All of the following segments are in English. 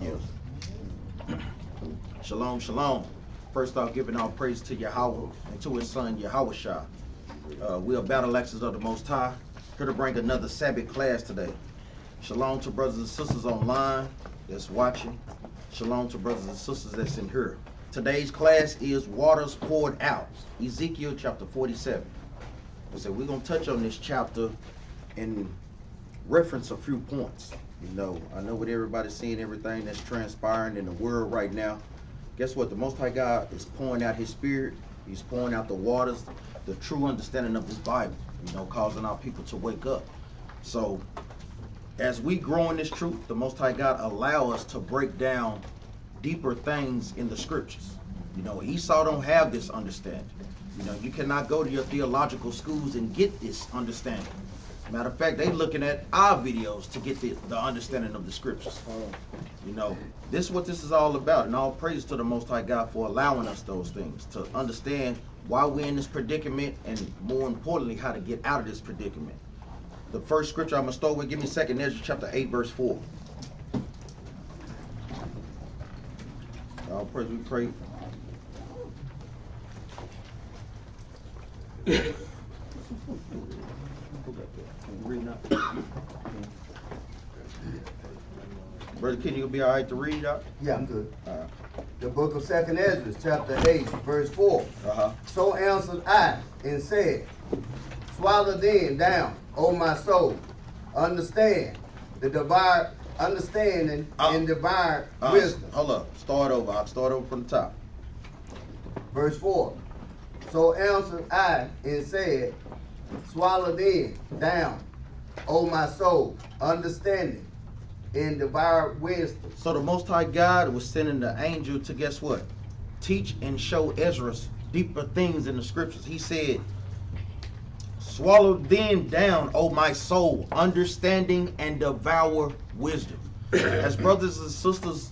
Yes. Shalom, shalom. First off, giving all praise to Yahweh and to his son, Yahushua. We are Battle Axes of the Most High, here to bring another Sabbath class today. Shalom to brothers and sisters online that's watching. Shalom to brothers and sisters that's in here. Today's class is Waters Poured Out, Ezekiel Chapter 47. So we're going to touch on this chapter and reference a few points. You know, I know what everybody's seeing, everything that's transpiring in the world right now. Guess what? The Most High God is pouring out his spirit. He's pouring out the waters, the true understanding of this Bible, you know, causing our people to wake up. So as we grow in this truth, the Most High God allow us to break down deeper things in the scriptures. You know, Esau don't have this understanding. You know, you cannot go to your theological schools and get this understanding. Matter of fact, they looking at our videos to get the understanding of the scriptures. You know, this is what this is all about, and all praise to the Most High God for allowing us those things, to understand why we're in this predicament, and more importantly, how to get out of this predicament. The first scripture I'm going to start with, give me a second, Ezra chapter 8, verse 4. All praise, we pray. Brother Ken, you gonna be all right to read, Doc? Yeah, I'm good. The book of 2nd Ezra, chapter 8, verse 4. So answered I and said, swallow then down, O my soul, understand the divine understanding and divine wisdom. Hold up, start over. I'll start over from the top. Verse 4. So answered I and said, swallow then down, O my soul, understanding and divine wisdom. So the Most High God was sending the angel to, guess what? Teach and show Ezra deeper things in the scriptures. He said, swallow then down, O my soul, understanding and devour wisdom. As brothers and sisters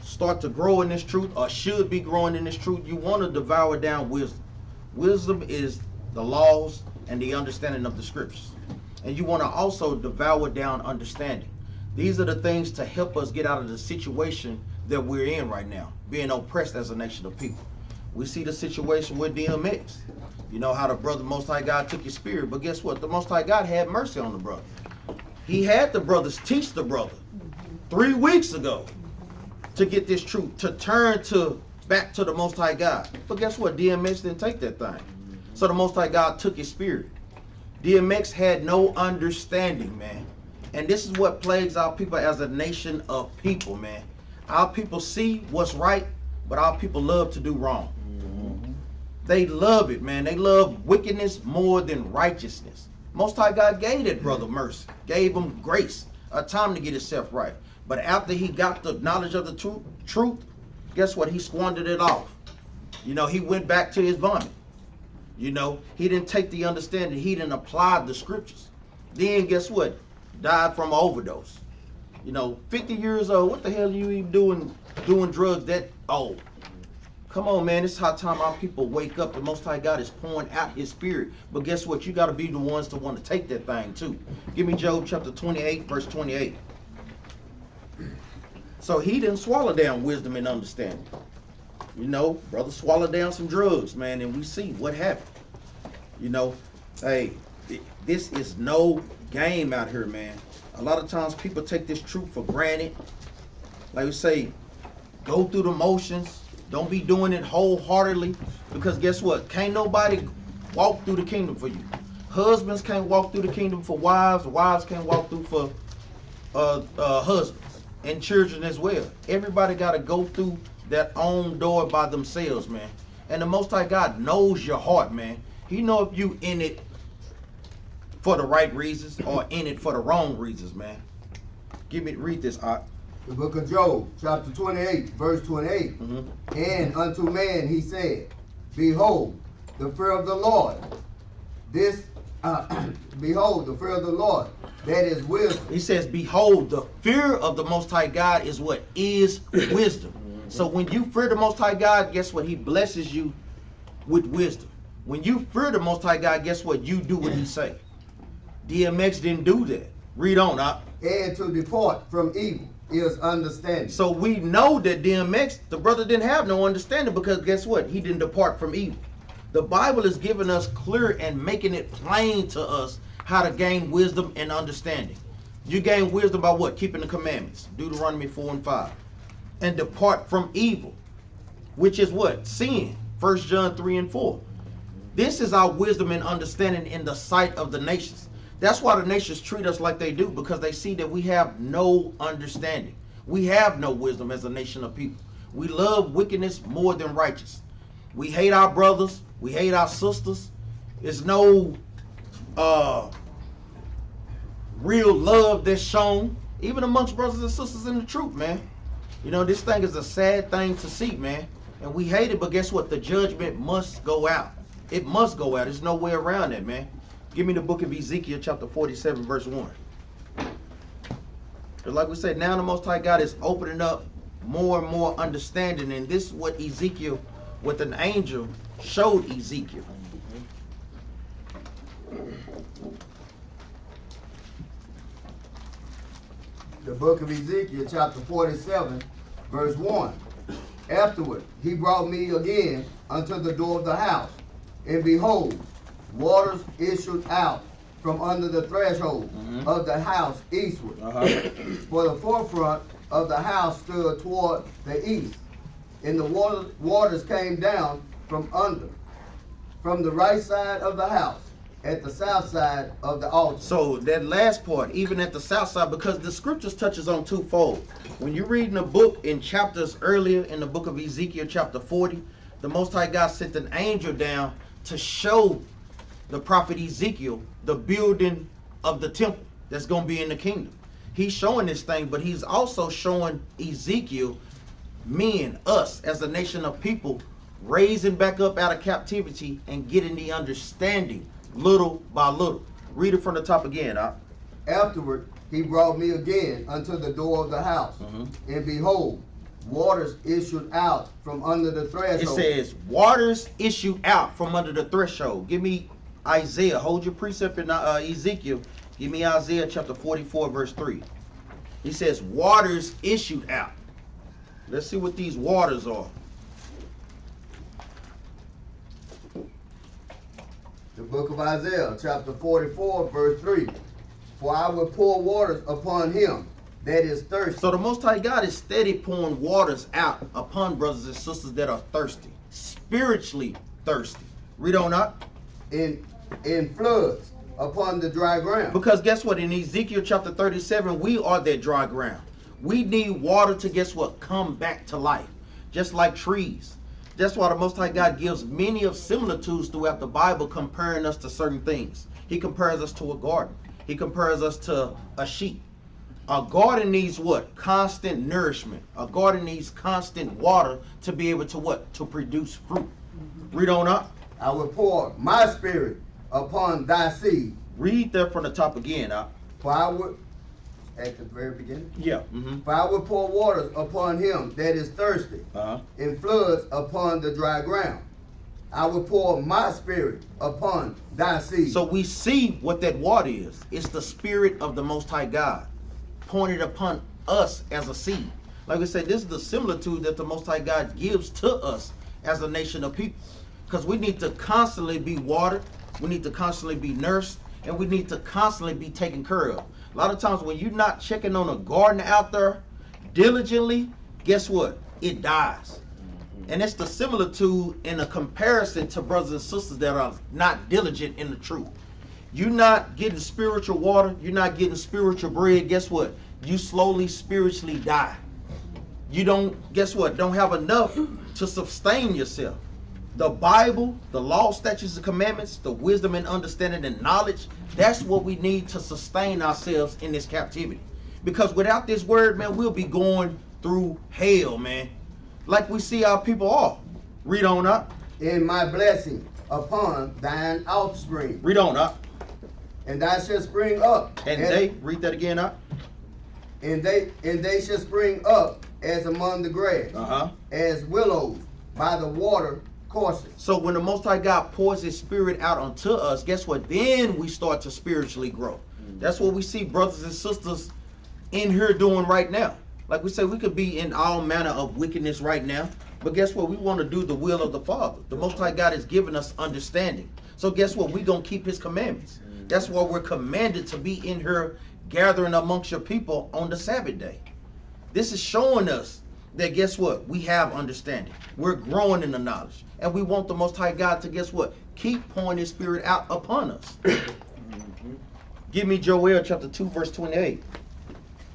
start to grow in this truth, or should be growing in this truth, you want to devour down wisdom. Wisdom is the laws and the understanding of the scriptures. And you want to also devour down understanding. These are the things to help us get out of the situation that we're in right now, being oppressed as a nation of people. We see the situation with DMX. You know how the brother Most High God took his spirit, but guess what? The Most High God had mercy on the brother. He had the brothers teach the brother 3 weeks ago to get this truth, to turn back to the Most High God. But guess what? DMX didn't take that thing. So the Most High God took his spirit. DMX had no understanding, man. And this is what plagues our people as a nation of people, man. Our people see what's right, but our people love to do wrong. They love it, man. They love wickedness more than righteousness. Most High God gave that brother mercy, gave him grace, a time to get himself right. But after he got the knowledge of the truth, guess what? He squandered it off. You know, he went back to his vomit. You know, he didn't take the understanding. He didn't apply the scriptures. Then guess what? Died from an overdose. You know, 50 years old. What the hell are you even doing drugs that old? Come on, man. It's high time our people wake up. The Most High God is pouring out his spirit. But guess what? You got to be the ones to want to take that thing too. Give me Job chapter 28, verse 28. So he didn't swallow down wisdom and understanding. You know, brother swallowed down some drugs, man, and we see what happened. You know, hey, this is no game out here, man. A lot of times people take this truth for granted. Like we say, go through the motions. Don't be doing it wholeheartedly, because guess what? Can't nobody walk through the kingdom for you. Husbands can't walk through the kingdom for wives. Wives can't walk through for husbands, and children as well. Everybody got to go through that own door by themselves, man. And the Most High God knows your heart, man. He know if you in it for the right reasons or in it for the wrong reasons, man. Read this, Art. The book of Job, chapter 28, verse 28. And unto man he said, behold, the fear of the Lord. Behold, the fear of the Lord. That is wisdom. He says, behold, the fear of the Most High God is what? Is wisdom. So when you fear the Most High God, guess what? He blesses you with wisdom. When you fear the Most High God, guess what? You do what he say. DMX didn't do that. Read on, Doc. And to depart from evil is understanding. So we know that DMX, the brother didn't have no understanding, because guess what? He didn't depart from evil. The Bible is giving us clear and making it plain to us how to gain wisdom and understanding. You gain wisdom by what? Keeping the commandments. Deuteronomy 4 and 5. And depart from evil, which is what? Sin. 1 John 3 and 4. This is our wisdom and understanding in the sight of the nations. That's why the nations treat us like they do, because they see that we have no understanding. We have no wisdom as a nation of people. We love wickedness more than righteous. We hate our brothers. We hate our sisters. There's no real love that's shown, even amongst brothers and sisters in the truth, man. You know, this thing is a sad thing to see, man. And we hate it, but guess what? The judgment must go out. It must go out. There's no way around that, man. Give me the book of Ezekiel chapter 47, verse 1. Because like we said, now the Most High God is opening up more and more understanding. And this is what Ezekiel, what an angel showed Ezekiel. The book of Ezekiel chapter 47, verse 1. Afterward he brought me again unto the door of the house, and behold, waters issued out from under the threshold of the house eastward. For the forefront of the house stood toward the east, and the waters came down from under, from the right side of the house, at the south side of the altar. So that last part, even at the south side, because the scriptures touches on twofold. When you're reading a book in chapters earlier in the book of Ezekiel chapter 40, the Most High God sent an angel down to show the prophet Ezekiel the building of the temple that's going to be in the kingdom. He's showing this thing, but he's also showing Ezekiel, men, us as a nation of people, raising back up out of captivity and getting the understanding little by little. Read it from the top again, Doc. Afterward he brought me again unto the door of the house, and behold, waters issued out from under the threshold. It says, waters issued out from under the threshold. Give me Isaiah. Hold your precept in Ezekiel. Give me Isaiah chapter 44, verse 3. He says, waters issued out. Let's see what these waters are. The book of Isaiah chapter 44, verse 3. For I will pour waters upon him that is thirsty. So the Most High God is steady pouring waters out upon brothers and sisters that are thirsty, spiritually thirsty. Read on up. In floods upon the dry ground. Because guess what? In Ezekiel chapter 37, we are that dry ground. We need water to, guess what? Come back to life. Just like trees. That's why the Most High God gives many of similitudes throughout the Bible, comparing us to certain things. He compares us to a garden. He compares us to a sheep. A garden needs what? Constant nourishment. A garden needs constant water to be able to what? To produce fruit. Read on up. I will pour my spirit upon thy seed. Read that from the top again, up. For I would, at the very beginning? Yeah. For I will pour waters upon him that is thirsty, and floods upon the dry ground. I will pour my spirit upon thy seed. So we see what that water is. It's the spirit of the Most High God pointed upon us as a seed. Like I said, this is the similitude that the Most High God gives to us as a nation of people. Because we need to constantly be watered, we need to constantly be nursed, and we need to constantly be taken care of. A lot of times when you're not checking on a garden out there diligently, guess what? It dies. And it's the similitude in a comparison to brothers and sisters that are not diligent in the truth. You're not getting spiritual water, you're not getting spiritual bread, guess what? You slowly spiritually die. You don't, guess what? Don't have enough to sustain yourself. The Bible, the law, statutes, and commandments, the wisdom and understanding and knowledge, that's what we need to sustain ourselves in this captivity. Because without this word, man, we'll be going through hell, man. Like we see our people are. Read on up. In my blessing upon thine offspring. Read on up. And thou shalt spring up. And they, read that again up. And they shall spring up as among the grass, as willows by the water courses. So when the Most High God pours his spirit out onto us, guess what? Then we start to spiritually grow. That's what we see brothers and sisters in here doing right now. Like we said, we could be in all manner of wickedness right now, but guess what? We want to do the will of the Father. The Most High God has given us understanding. So guess what? We're going to keep his commandments. That's why we're commanded to be in here gathering amongst your people on the Sabbath day. This is showing us that guess what? We have understanding. We're growing in the knowledge. And we want the Most High God to guess what? Keep pouring his spirit out upon us. Give me Joel chapter 2 verse 28.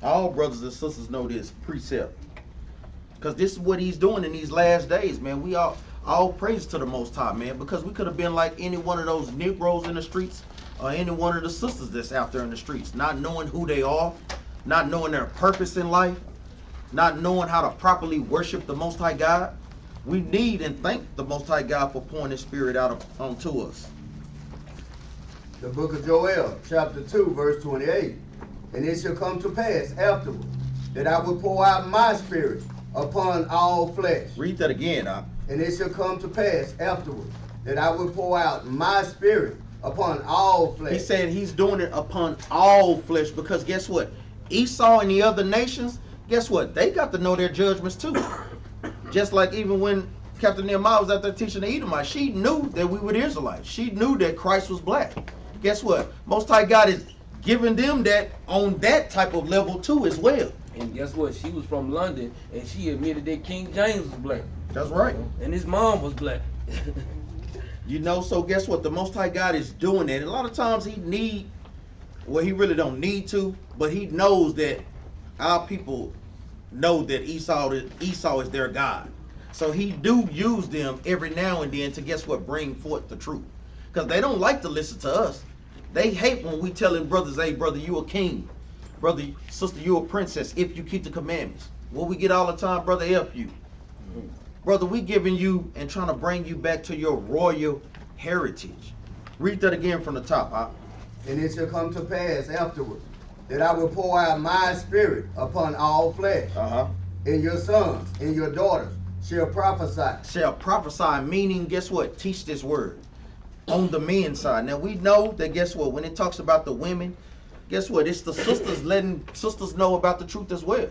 All brothers and sisters know this precept. Because this is what he's doing in these last days, man. We all praise to the Most High, man. Because we could have been like any one of those Negroes in the streets or any one of the sisters that's out there in the streets. Not knowing who they are. Not knowing their purpose in life. Not knowing how to properly worship the Most High God. We need and thank the Most High God for pouring his spirit out onto us. The book of Joel, chapter 2, verse 28. And it shall come to pass afterward that I will pour out my spirit upon all flesh. Read that again, And it shall come to pass afterward that I will pour out my spirit upon all flesh. He said he's doing it upon all flesh because guess what? Esau and the other nations, guess what? They got to know their judgments too. Just like even when Captain Nehemiah was out there teaching the Edomites, she knew that we were Israelites. She knew that Christ was black. Guess what? Most High God is giving them that on that type of level too as well. And guess what? She was from London, and she admitted that King James was black. That's right. And his mom was black. You know, so guess what? The Most High God is doing that. And a lot of times he he really don't need to, but he knows that our people know that Esau is their God. So he do use them every now and then to guess what? Bring forth the truth. Because they don't like to listen to us. They hate when we telling brothers, hey brother, you a king. Brother, sister, you a princess if you keep the commandments. What we get all the time, brother, F you. Brother, we giving you and trying to bring you back to your royal heritage. Read that again from the top, huh? And it shall come to pass afterward that I will pour out my spirit upon all flesh. And your sons and your daughters shall prophesy. Shall prophesy, meaning, guess what? Teach this word. On the men's side. Now we know that guess what? When it talks about the women, guess what? It's the sisters letting sisters know about the truth as well.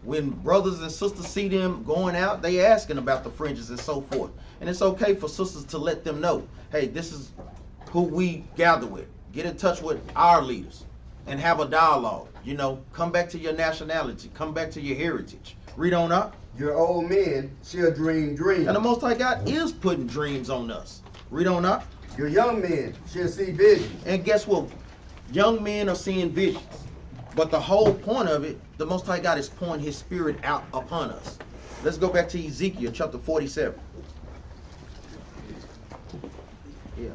When brothers and sisters see them going out, they asking about the fringes and so forth. And it's okay for sisters to let them know, hey, this is who we gather with. Get in touch with our leaders and have a dialogue. You know, come back to your nationality. Come back to your heritage. Read on up. Your old men shall dream dreams. And the Most High God is putting dreams on us. Read on up. Your young men shall see visions. And guess what? Young men are seeing visions. But the whole point of it, the Most High God is pouring his spirit out upon us. Let's go back to Ezekiel chapter 47. Yeah.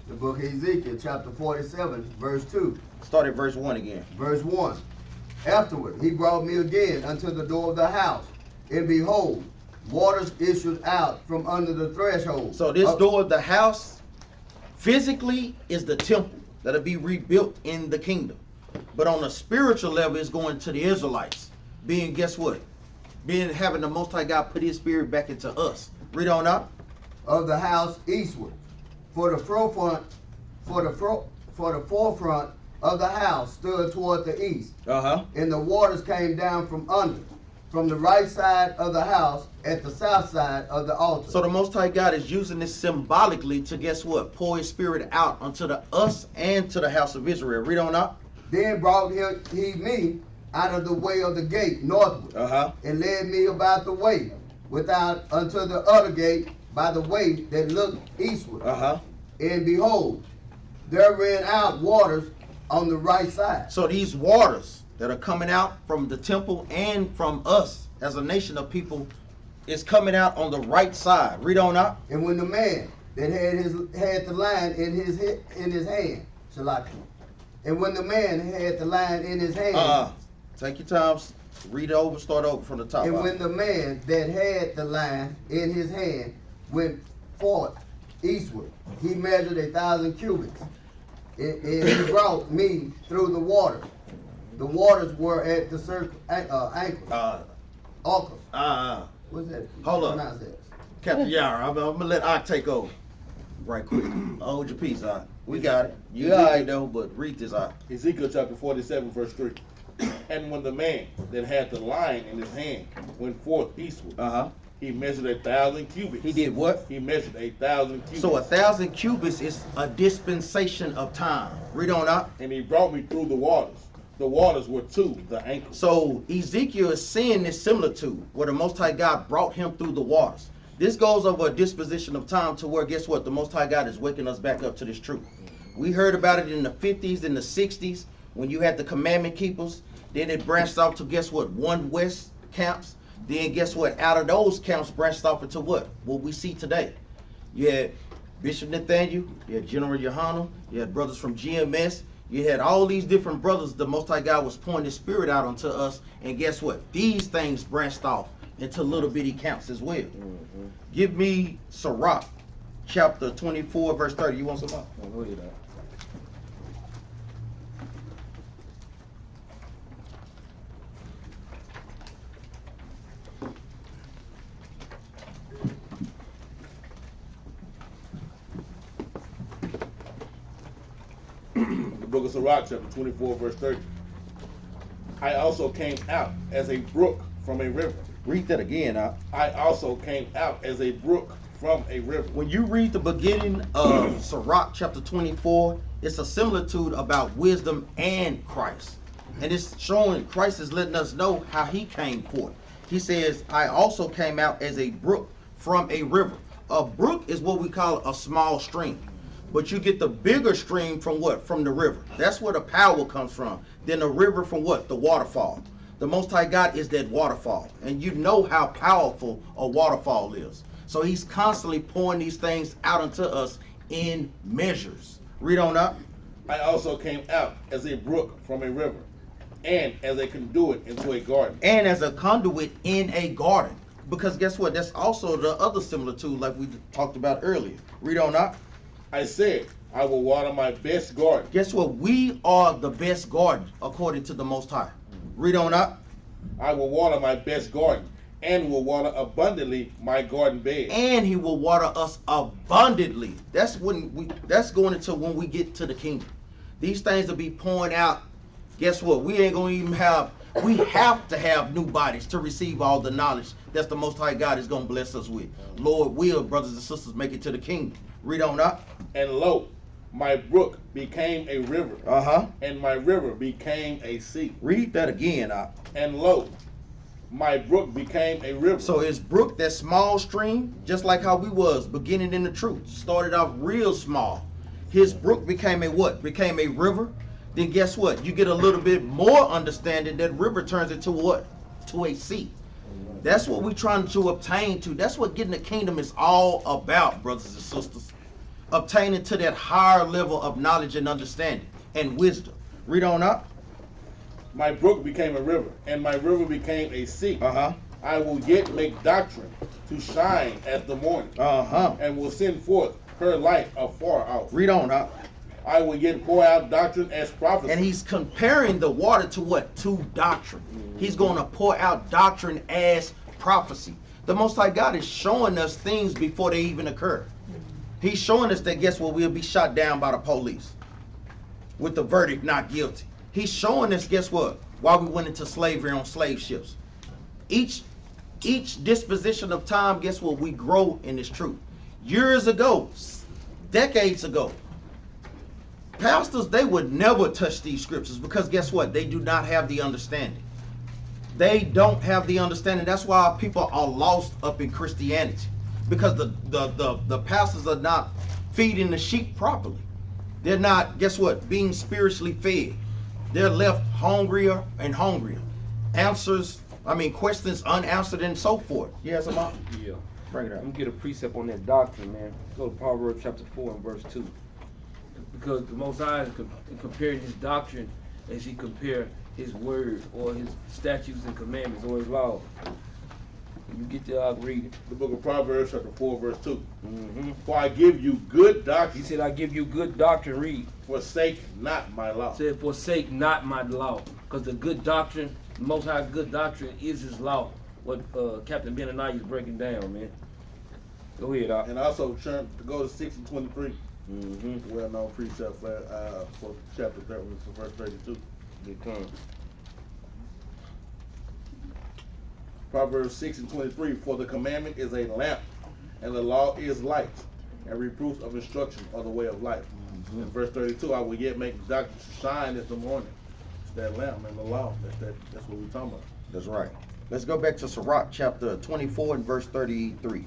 The book of Ezekiel chapter 47, verse 2. Start at verse 1 again. Verse 1. Afterward he brought me again unto the door of the house, and behold, waters issued out from under the threshold. So this door of the house physically is the temple that'll be rebuilt in the kingdom. But on a spiritual level, it's going to the Israelites. Being, guess what? Having the Most High God put his spirit back into us. Read on up. Of the house eastward. For the forefront of the house stood toward the east. And the waters came down from under, from the right side of the house at the south side of the altar. So the Most High God is using this symbolically to guess what? Pour his spirit out unto us and to the house of Israel. Read on up. Then brought he me out of the way of the gate northward, and led me about the way without unto the other gate by the way that looked eastward. And behold, there ran out waters on the right side. So these waters that are coming out from the temple and from us as a nation of people is coming out on the right side. Read on up. And when the man that had the line in his hand, Shalaki. And when the man had the line in his hand, take your time, read it over, start over from the top. And when the man that had the line in his hand went forth eastward, he measured 1,000 cubits. And he brought me through the waters. The waters were at the ankle. Orcus. What's that? Hold up. Pronounce that. Captain Yara, I'm gonna let Ock take over right quick. Hold your peace, Ock. We got it. You alright though, but read this, Ock. Ezekiel chapter 47, verse 3. And when the man that had the line in his hand went forth eastward, he measured 1,000 cubits. He did what? He measured 1,000 cubits. So 1,000 cubits is a dispensation of time. Read on up. And he brought me through the waters. The waters were to the ankles. So Ezekiel is seeing this similar to where the Most High God brought him through the waters. This goes over a disposition of time to where, guess what? The Most High God is waking us back up to this truth. We heard about it in the 50s and the 60s when you had the commandment keepers. Then it branched off to, guess what? 1 West camps. Then guess what? Out of those camps branched off into what? What we see today. You had Bishop Nathaniel, you had General Yohana, you had brothers from GMS, you had all these different brothers. The Most High God was pouring His Spirit out unto us, and guess what? These things branched off into little bitty camps as well. Give me Sirach, chapter 24, verse 30. You want some more? Oh, go ahead, The book of Sirach, chapter 24, verse 30. I also came out as a brook from a river. Read that again, Ock. I also came out as a brook from a river. When you read the beginning of Sirach chapter 24, it's a similitude about wisdom and Christ. And it's showing Christ is letting us know how he came forth. He says, I also came out as a brook from a river. A brook is what we call a small stream. But you get the bigger stream from what? From the river. That's where the power comes from. Then the river from what? The waterfall. The Most High God is that waterfall. And you know how powerful a waterfall is. So he's constantly pouring these things out unto us in measures. Read on up. I also came out as a brook from a river, and as a conduit into a garden. And as a conduit in a garden. Because guess what? That's also the other similitude like we talked about earlier. Read on up. I said, I will water my best garden. Guess what? We are the best garden according to the Most High. Read on up. I will water my best garden, and will water abundantly my garden bed. And he will water us abundantly. That's going into when we get to the kingdom. These things will be pouring out. Guess what? We ain't gonna even have. We have to have new bodies to receive all the knowledge that's the Most High God is gonna bless us with. Lord will, brothers and sisters, make it to the kingdom. Read on up. And lo, my brook became a river. And my river became a sea. Read that again, Up. And lo, my brook became a river. So it's brook, that small stream, just like how we was beginning in the truth. Started off real small. His brook became a what? Became a river. Then guess what? You get a little bit more understanding. That river turns into what? To a sea. That's what we're trying to obtain to. That's what getting the kingdom is all about, brothers and sisters. Obtaining to that higher level of knowledge and understanding and wisdom. Read on up. My brook became a river, and my river became a sea. I will yet make doctrine to shine as the morning, and will send forth her light afar out. Read on up. I will yet pour out doctrine as prophecy. And he's comparing the water to what? To doctrine. He's going to pour out doctrine as prophecy. The Most High God is showing us things before they even occur. He's showing us that, guess what? We'll be shot down by the police with the verdict not guilty. He's showing us, guess what? Why we went into slavery on slave ships. Each disposition of time, guess what? We grow in this truth. Years ago, decades ago, pastors, they would never touch these scriptures because guess what? They do not have the understanding. They don't have the understanding. That's why people are lost up in Christianity, because the pastors are not feeding the sheep properly. They're not, guess what, being spiritually fed. They're left hungrier and hungrier. Questions unanswered and so forth. Yes, I'm up. Yeah. Bring it up. I'm gonna get a precept on that doctrine, man. Go to Proverbs chapter 4 and verse 2. Because the Most High is comparing his doctrine as he compare his word or his statutes and commandments or his law. You get there, I'll read it. The book of Proverbs chapter 4 verse 2. For I give you good doctrine. He said, I give you good doctrine, read. Forsake not my law. He said, forsake not my law. Because the good doctrine, the Most High good doctrine is his law. what Captain Benaniyah is breaking down, man. Go ahead, Doc. And also turn to go to 6 and 23. Well-known precept for chapter 30, for verse 32. Good time. Proverbs 6 and 23. For the commandment is a lamp, and the law is light, and reproofs of instruction are the way of life. In verse 32, I will yet make the darkness shine as the morning. It's that lamp and the law. That's what we're talking about. That's right. Let's go back to Sirach chapter 24 and verse 33.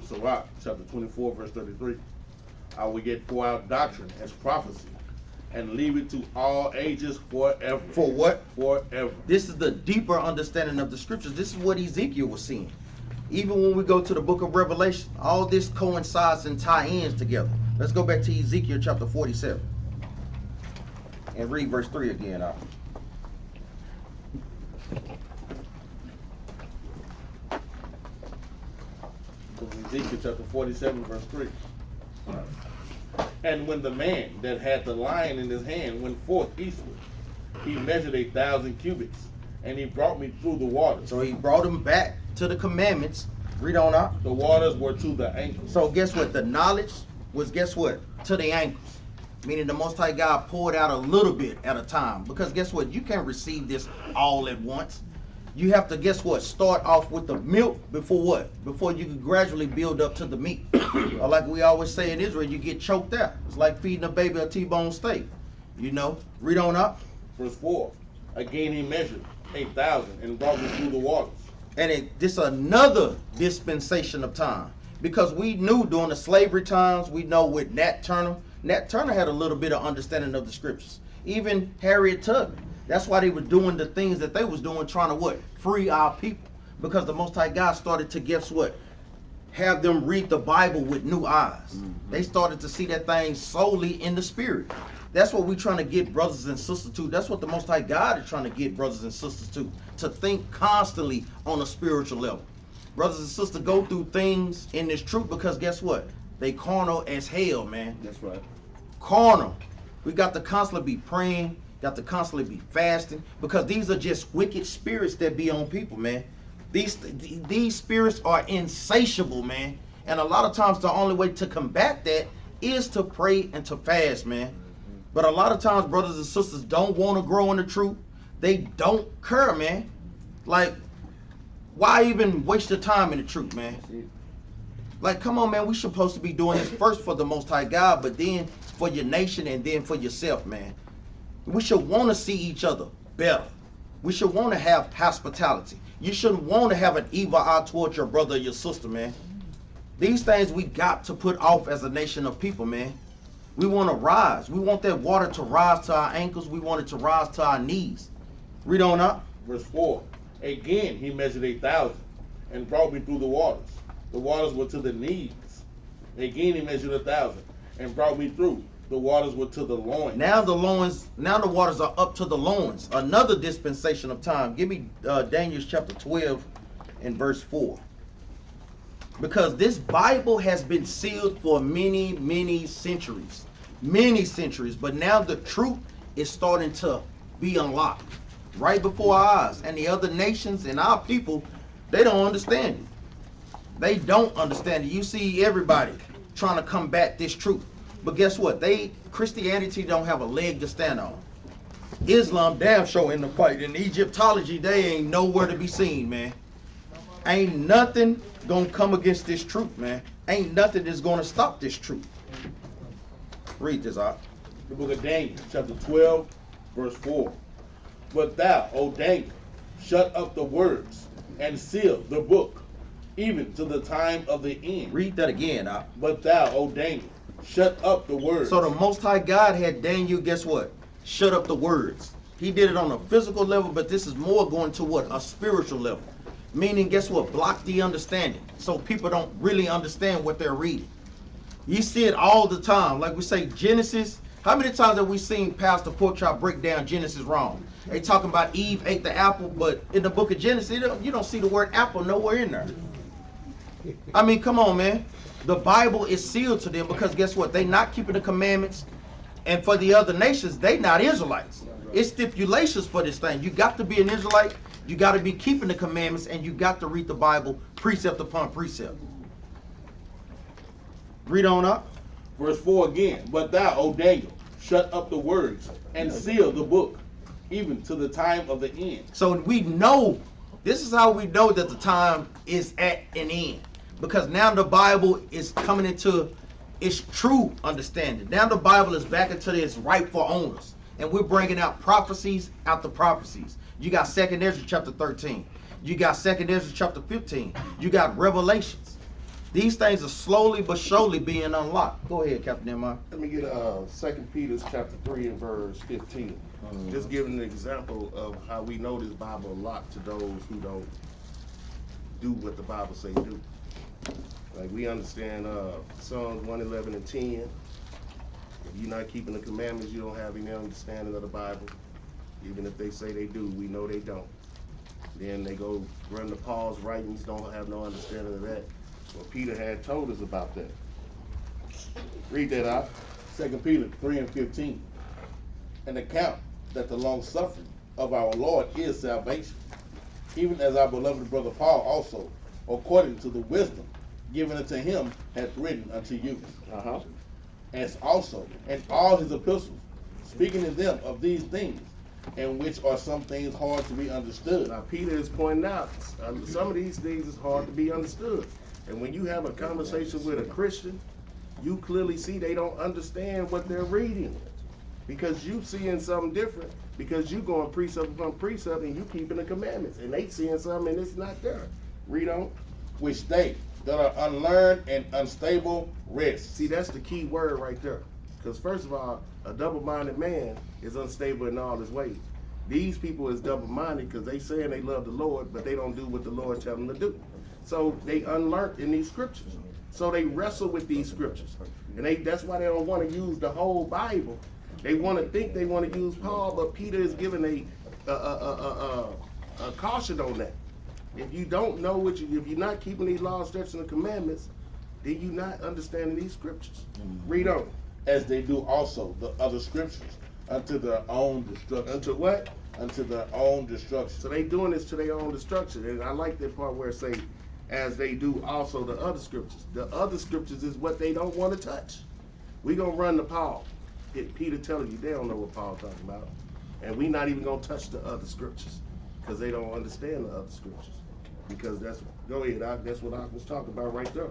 Sirach chapter 24, verse 33. I will yet pour out doctrine as prophecy, and leave it to all ages forever. For what? Forever. This is the deeper understanding of the scriptures. This is what Ezekiel was seeing. Even when we go to the book of Revelation, all this coincides and tie-ins together. Let's go back to Ezekiel chapter 47 and read verse 3 again. Ezekiel chapter 47, verse 3. And when the man that had the lion in his hand went forth eastward, he measured 1,000 cubits, and he brought me through the waters. So he brought him back to the commandments. Read on out. The waters were to the ankles. So guess what? The knowledge was, guess what? To the ankles. Meaning the Most High God poured out a little bit at a time. Because guess what? You can't receive this all at once. You have to, guess what? Start off with the milk before what? Before you can gradually build up to the meat. Or like we always say in Israel, you get choked out. It's like feeding a baby a T-bone steak. You know? Read on up. Verse 4. Again he measured 8,000 and brought me through the waters. And this another dispensation of time. Because we knew during the slavery times, we know with Nat Turner had a little bit of understanding of the scriptures. Even Harriet Tubman. That's why they were doing the things that they was doing, trying to what? Free our people. Because the Most High God started to, guess what? Have them read the Bible with new eyes. They started to see that thing solely in the spirit. That's what we're trying to get brothers and sisters to. That's what the Most High God is trying to get brothers and sisters to think constantly on a spiritual level. Brothers and sisters go through things in this truth because guess what? They carnal as hell, man. That's right. Carnal. We got to constantly be praying, got to constantly be fasting, because these are just wicked spirits that be on people, man. These spirits are insatiable, man. And a lot of times the only way to combat that is to pray and to fast, man. But a lot of times brothers and sisters don't want to grow in the truth. They don't care, man. Like, why even waste your time in the truth, man? Like, come on, man. We're supposed to be doing this first for the Most High God, but then for your nation and then for yourself, man. We should want to see each other better. We should want to have hospitality. You shouldn't want to have an evil eye towards your brother or your sister, man. These things we got to put off as a nation of people, man. We want to rise. We want that water to rise to our ankles. We want it to rise to our knees. Read on up. Verse 4. Again he measured 8,000 and brought me through the waters. The waters were to the knees. Again he measured 1,000 and brought me through. The waters were to the loins. Now the waters are up to the loins. Another dispensation of time. Give me Daniel chapter 12 and verse 4. Because this Bible has been sealed for many, many centuries. Many centuries. But now the truth is starting to be unlocked right before our eyes. And the other nations and our people, they don't understand it. They don't understand it. You see everybody trying to combat this truth. But guess what? Christianity don't have a leg to stand on. Islam damn sure in the fight. In Egyptology, they ain't nowhere to be seen, man. Ain't nothing gonna come against this truth, man. Ain't nothing that's gonna stop this truth. Read this out. The book of Daniel, chapter 12, verse 4. But thou, O Daniel, shut up the words and seal the book, even to the time of the end. Read that again, out. But thou, O Daniel, shut up the words. So the Most High God had Daniel, guess what? Shut up the words. He did it on a physical level, but this is more going to what? A spiritual level. Meaning, guess what? Block the understanding. So people don't really understand what they're reading. You see it all the time. Like we say, Genesis. How many times have we seen Pastor Porkchop break down Genesis wrong? They talking about Eve ate the apple, but in the book of Genesis, you don't see the word apple nowhere in there. I mean, come on, man. The Bible is sealed to them because guess what? They not keeping the commandments. And for the other nations, they not Israelites. It's stipulations for this thing. You got to be an Israelite. You got to be keeping the commandments, and you got to read the Bible precept upon precept. Read on up. Verse 4 again. But thou, O Daniel, shut up the words and seal the book, even to the time of the end. So we know, this is how we know that the time is at an end. Because now the Bible is coming into its true understanding. Now the Bible is back into its rightful owners. And we're bringing out prophecies after prophecies. You got 2nd Ezra chapter 13. You got 2nd Ezra chapter 15. You got Revelations. These things are slowly but surely being unlocked. Go ahead, Captain Nehemiah. Let me get 2 Peter chapter 3 and verse 15. Just giving an example of how we know this Bible locked to those who don't do what the Bible say do. Like we understand Psalms 111 and 10. If you're not keeping the commandments, you don't have any understanding of the Bible. Even if they say they do, we know they don't. Then they go run to Paul's writings, don't have no understanding of that. Well, Peter had told us about that. Read that out. 2 Peter 3 and 15. And account that the long suffering of our Lord is salvation, even as our beloved brother Paul also, according to the wisdom given unto him, hath written unto you. As also in all his epistles, speaking to them of these things, in which are some things hard to be understood. Now Peter is pointing out some of these things is hard to be understood. And when you have a conversation with a Christian, you clearly see they don't understand what they're reading. Because you seeing something different, because you going precept upon precept and you keeping the commandments. And they seeing something and it's not there. Read on. Which they that are unlearned and unstable rest. See, that's the key word right there. Because first of all, a double-minded man is unstable in all his ways. These people is double-minded because they saying they love the Lord, but they don't do what the Lord tell them to do. So they unlearned in these scriptures. So they wrestle with these scriptures. And that's why they don't want to use the whole Bible. They want to think they want to use Paul, but Peter is giving a caution on that. If you don't know if you're not keeping these laws, statutes, and commandments, then you're not understanding these scriptures. Read on. As they do also the other scriptures, unto their own destruction. Unto what? Unto their own destruction. So they doing this to their own destruction. And I like that part where it say, as they do also the other scriptures. The other scriptures is what they don't want to touch. We gonna run to Paul. Peter telling you they don't know what Paul's talking about. And we not even gonna touch the other scriptures because they don't understand the other scriptures. Because go ahead, Doc, that's what I was talking about right there.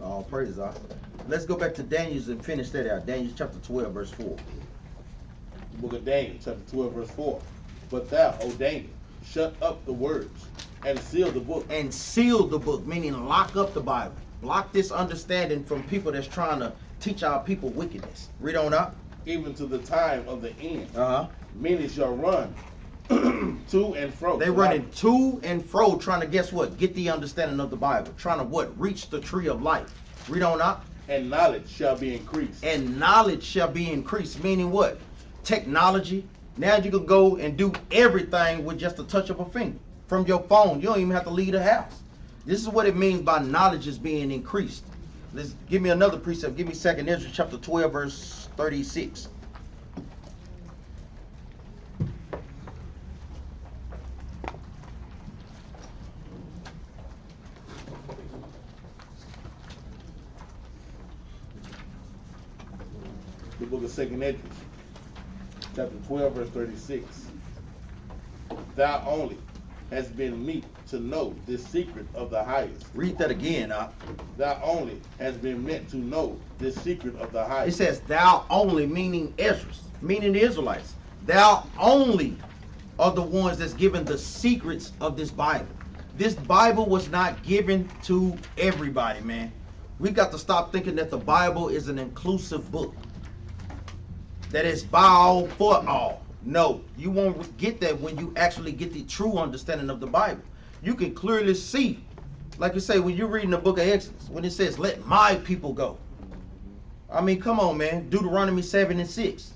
All praise, Doc. Let's go back to Daniel and finish that out. Daniel chapter 12, verse 4. The book of Daniel, chapter 12, verse 4. But thou, O Daniel, shut up the words and seal the book. And seal the book, meaning lock up the Bible. Lock this understanding from people that's trying to teach our people wickedness. Read on up. Even to the time of the end. Many shall run to and fro. They running to and fro trying to, guess what? Get the understanding of the Bible. Trying to what? Reach the tree of life. Read on up. And knowledge shall be increased. And knowledge shall be increased. Meaning what? Technology. Now you can go and do everything with just a touch of a finger. From your phone. You don't even have to leave the house. This is what it means by knowledge is being increased. Let's give me another precept. Give me 2nd Ezra chapter 12, verse 36. The book of 2nd Ezra, chapter 12, verse 36. Thou only hast been meet to know this secret of the highest. Read that again. Thou only hast been meant to know this secret of the highest. It says, thou only, meaning Ezra, meaning the Israelites. Thou only are the ones that's given the secrets of this Bible. This Bible was not given to everybody, man. We got to stop thinking that the Bible is an inclusive book. That is by all, for all. No, you won't get that when you actually get the true understanding of the Bible. You can clearly see, like you say, when you're reading the book of Exodus, when it says, let my people go. I mean, come on, man. Deuteronomy 7 and 6.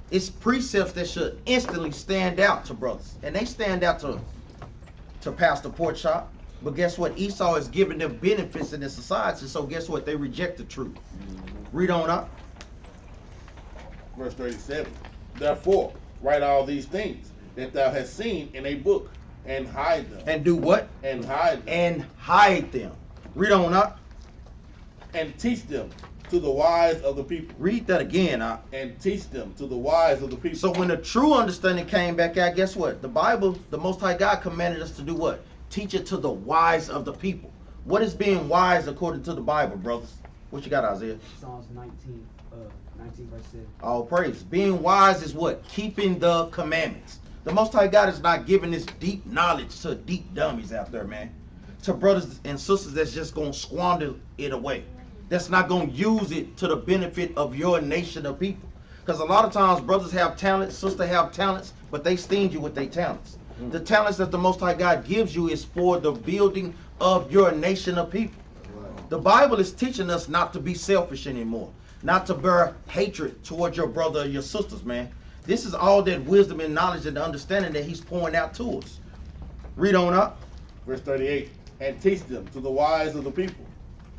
It's precepts that should instantly stand out to brothers. And they stand out to Pastor Porkchop. But guess what? Esau is giving them benefits in the society. So guess what? They reject the truth. Read on up. Verse 37. Therefore, write all these things that thou hast seen in a book, And hide them. And do what? And hide them. And hide them. Read on up. And teach them to the wise of the people. Read that again. And teach them to the wise of the people. So when the true understanding came back out, guess what? The Bible, the Most High God commanded us to do what? Teach it to the wise of the people. What is being wise according to the Bible, brothers? What you got, Isaiah? Psalms 19 verse 6. All praise. Being wise is what? Keeping the commandments. The Most High God is not giving this deep knowledge to deep dummies out there, man. To brothers and sisters that's just going to squander it away. That's not going to use it to the benefit of your nation of people. Because a lot of times brothers have talents, sisters have talents, but they stingy with their talents. The talents that the Most High God gives you is for the building of your nation of people. The Bible is teaching us not to be selfish anymore. Not to bear hatred towards your brother or your sisters, man. This is all that wisdom and knowledge and understanding that he's pouring out to us. Read on up. Verse 38. And teach them to the wise of the people,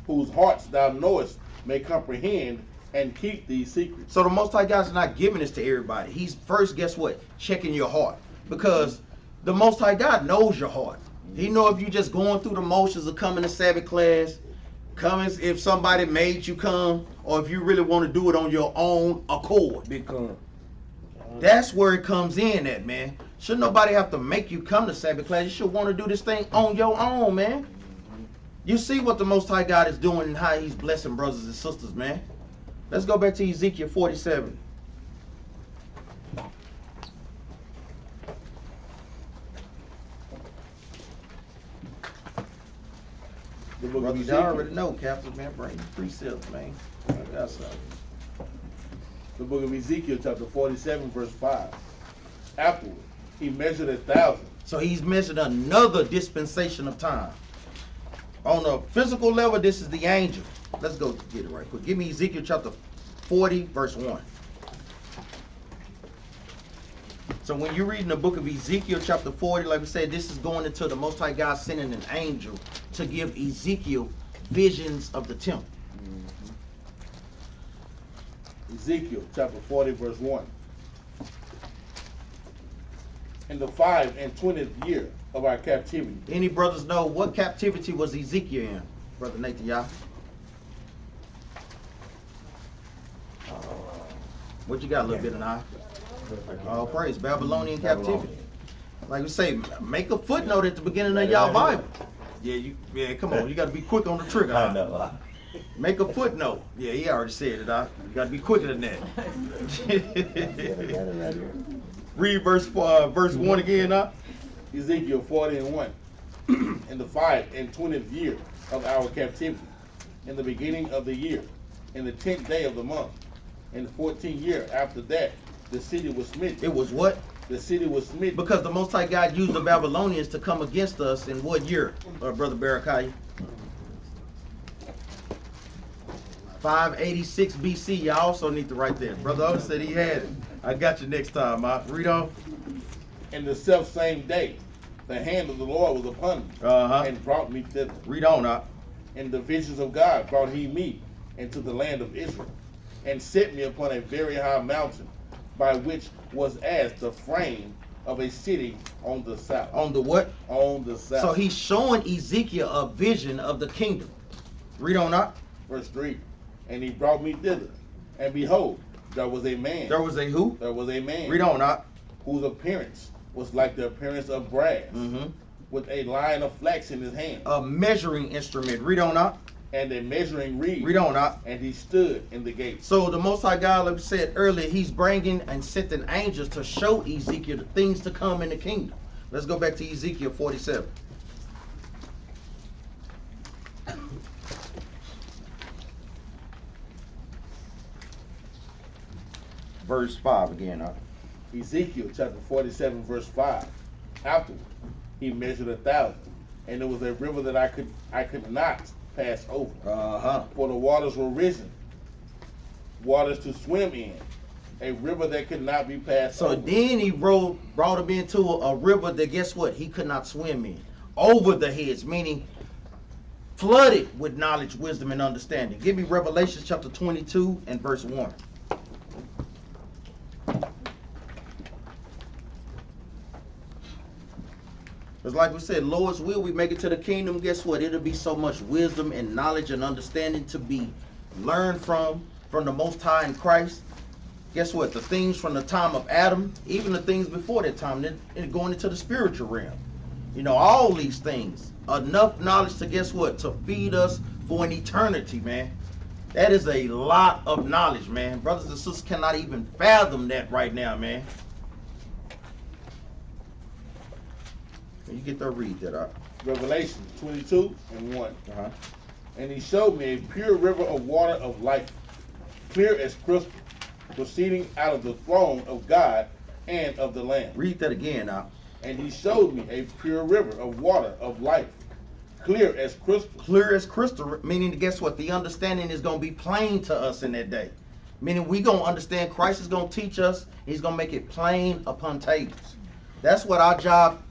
whose hearts thou knowest may comprehend and keep these secrets. So the Most High God's not giving this to everybody. He's first, guess what? Checking your heart. Because the Most High God knows your heart. He knows if you just going through the motions of coming to Sabbath class, coming if somebody made you come, or if you really want to do it on your own accord. Become. That's where it comes in at, man. Should nobody have to make you come to Sabbath class. You should want to do this thing on your own, man. You see what the Most High God is doing and how he's blessing brothers and sisters, man. Let's go back to Ezekiel 47. The book of Brothers, Ezekiel. y'all already know, Captain, man. Bring the precepts, man. I got something. The book of Ezekiel chapter 47 verse 5. Afterward, he measured 1,000. So he's measured another dispensation of time. On a physical level, this is the angel. Let's go get it right quick. Give me Ezekiel chapter 40 verse 1. So when you read in the book of Ezekiel chapter 40, like we said, this is going into the Most High God sending an angel to give Ezekiel visions of the temple. Ezekiel chapter 40 verse 1. In the 25th year of our captivity. Any brothers know what captivity was Ezekiel in, Brother Nathan? What you got, a little bit of now? All praise, Babylonian captivity. Like we say, make a footnote at the beginning of y'all Bible. Yeah, come on, you got to be quick on the trigger. I know. Make a footnote. Yeah, he already said it. You got to be quicker than that. Read verse 1 again. Ezekiel 40 and 1. In the 25th year of our captivity, in the beginning of the year, in the 10th day of the month, in the 14th year after that, the city was smitten. It was what? The city was smitten. Because the Most High God used the Babylonians to come against us in what year, Brother Barakai? 586 BC. Y'all also need to write that. Brother Otis said he had it. I got you next time. Read on. In the self-same day, the hand of the Lord was upon me, and brought me thither. Read on. In the visions of God brought he me into the land of Israel, and set me upon a very high mountain, by which was as the frame of a city on the south. On the what? On the south. So he's showing Ezekiel a vision of the kingdom. Read on up. Verse 3. And he brought me thither, and behold, there was a man. There was a who? There was a man. Read on up. Whose appearance was like the appearance of brass, with a line of flax in his hand. A measuring instrument. Read on up. And a measuring reed. Read on up. And he stood in the gate. So the Most High God, like we said earlier, he's bringing and sending angels to show Ezekiel the things to come in the kingdom. Let's go back to Ezekiel 47. Verse 5 again. Ezekiel chapter 47 verse 5. Afterward, he measured 1,000, and it was a river that I could not pass over. For the waters were risen, waters to swim in, a river that could not be passed over. So then he brought him into a river that, guess what? He could not swim in. Over the heads, meaning flooded with knowledge, wisdom, and understanding. Give me Revelation chapter 22 and verse 1. It's like we said, Lord's will, we make it to the kingdom. Guess what? It'll be so much wisdom and knowledge and understanding to be learned from the Most High in Christ. Guess what? The things from the time of Adam, even the things before that time, they're going into the spiritual realm. You know, all these things. Enough knowledge to, guess what? To feed us for an eternity, man. That is a lot of knowledge, man. Brothers and sisters cannot even fathom that right now, man. You get to read that out. Revelation 22:1. And he showed me a pure river of water of life, clear as crystal, proceeding out of the throne of God and of the Lamb. Read that again now. And he showed me a pure river of water of life, clear as crystal. Clear as crystal, meaning, guess what? The understanding is going to be plain to us in that day. Meaning we going to understand, Christ is going to teach us. He's going to make it plain upon tables. That's what our job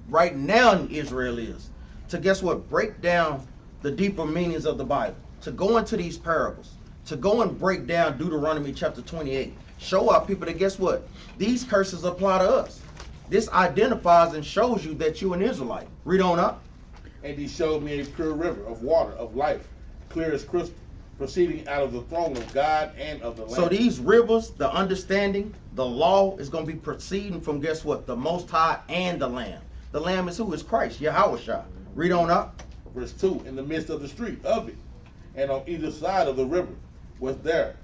right now in Israel is. To, guess what? Break down the deeper meanings of the Bible. To go into these parables. To go and break down Deuteronomy chapter 28. Show our people that, guess what? These curses apply to us. This identifies and shows you that you're an Israelite. Read on up. And he showed me a pure river of water of life, clear as crystal, proceeding out of the throne of God and of the Lamb. So these rivers, the understanding, the law is going to be proceeding from, guess what? The Most High and the Lamb. The Lamb is who? Is Christ, Yahushua. Read on up. Verse 2, in the midst of the street of it, and on either side of the river, was there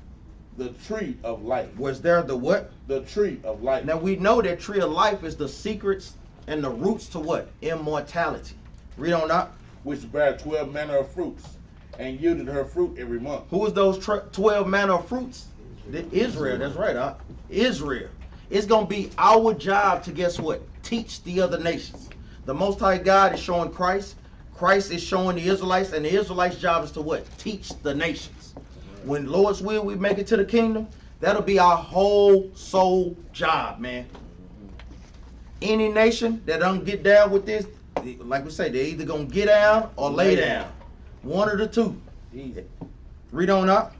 the tree of life. Was there the what? The tree of life. Now we know that tree of life is the secrets and the roots to what? Immortality. Read on up. Which bare 12 manner of fruits, and yielded her fruit every month. Who is those 12 manner of fruits? Israel. That's right, Israel. It's going to be our job to, guess what? Teach the other nations. The Most High God is showing Christ. Christ is showing the Israelites, and the Israelites' job is to what? Teach the nations. When Lord's will, we make it to the kingdom, that'll be our whole soul job, man. Any nation that don't get down with this, like we say, they're either going to get down or lay down. One of the two. Easy. Read on up.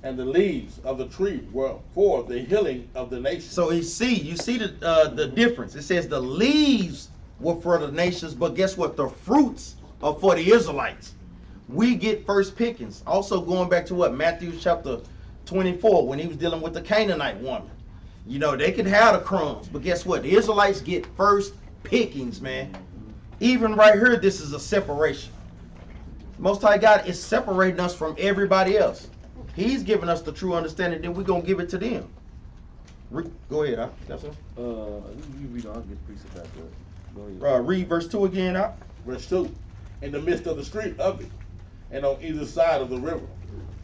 And the leaves of the tree were for the healing of the nations. So you see the difference. It says the leaves were for the nations, but guess what? The fruits are for the Israelites. We get first pickings. Also going back to what? Matthew chapter 24, when he was dealing with the Canaanite woman. You know, they could have the crumbs, but guess what? The Israelites get first pickings, man. Even right here, this is a separation. Most High God is separating us from everybody else. He's giving us the true understanding, then we're going to give it to them. Go ahead, That's it. You read on, I'll get precept after it. Go ahead. Read verse 2 again, Verse 2. In the midst of the street of it, and on either side of the river,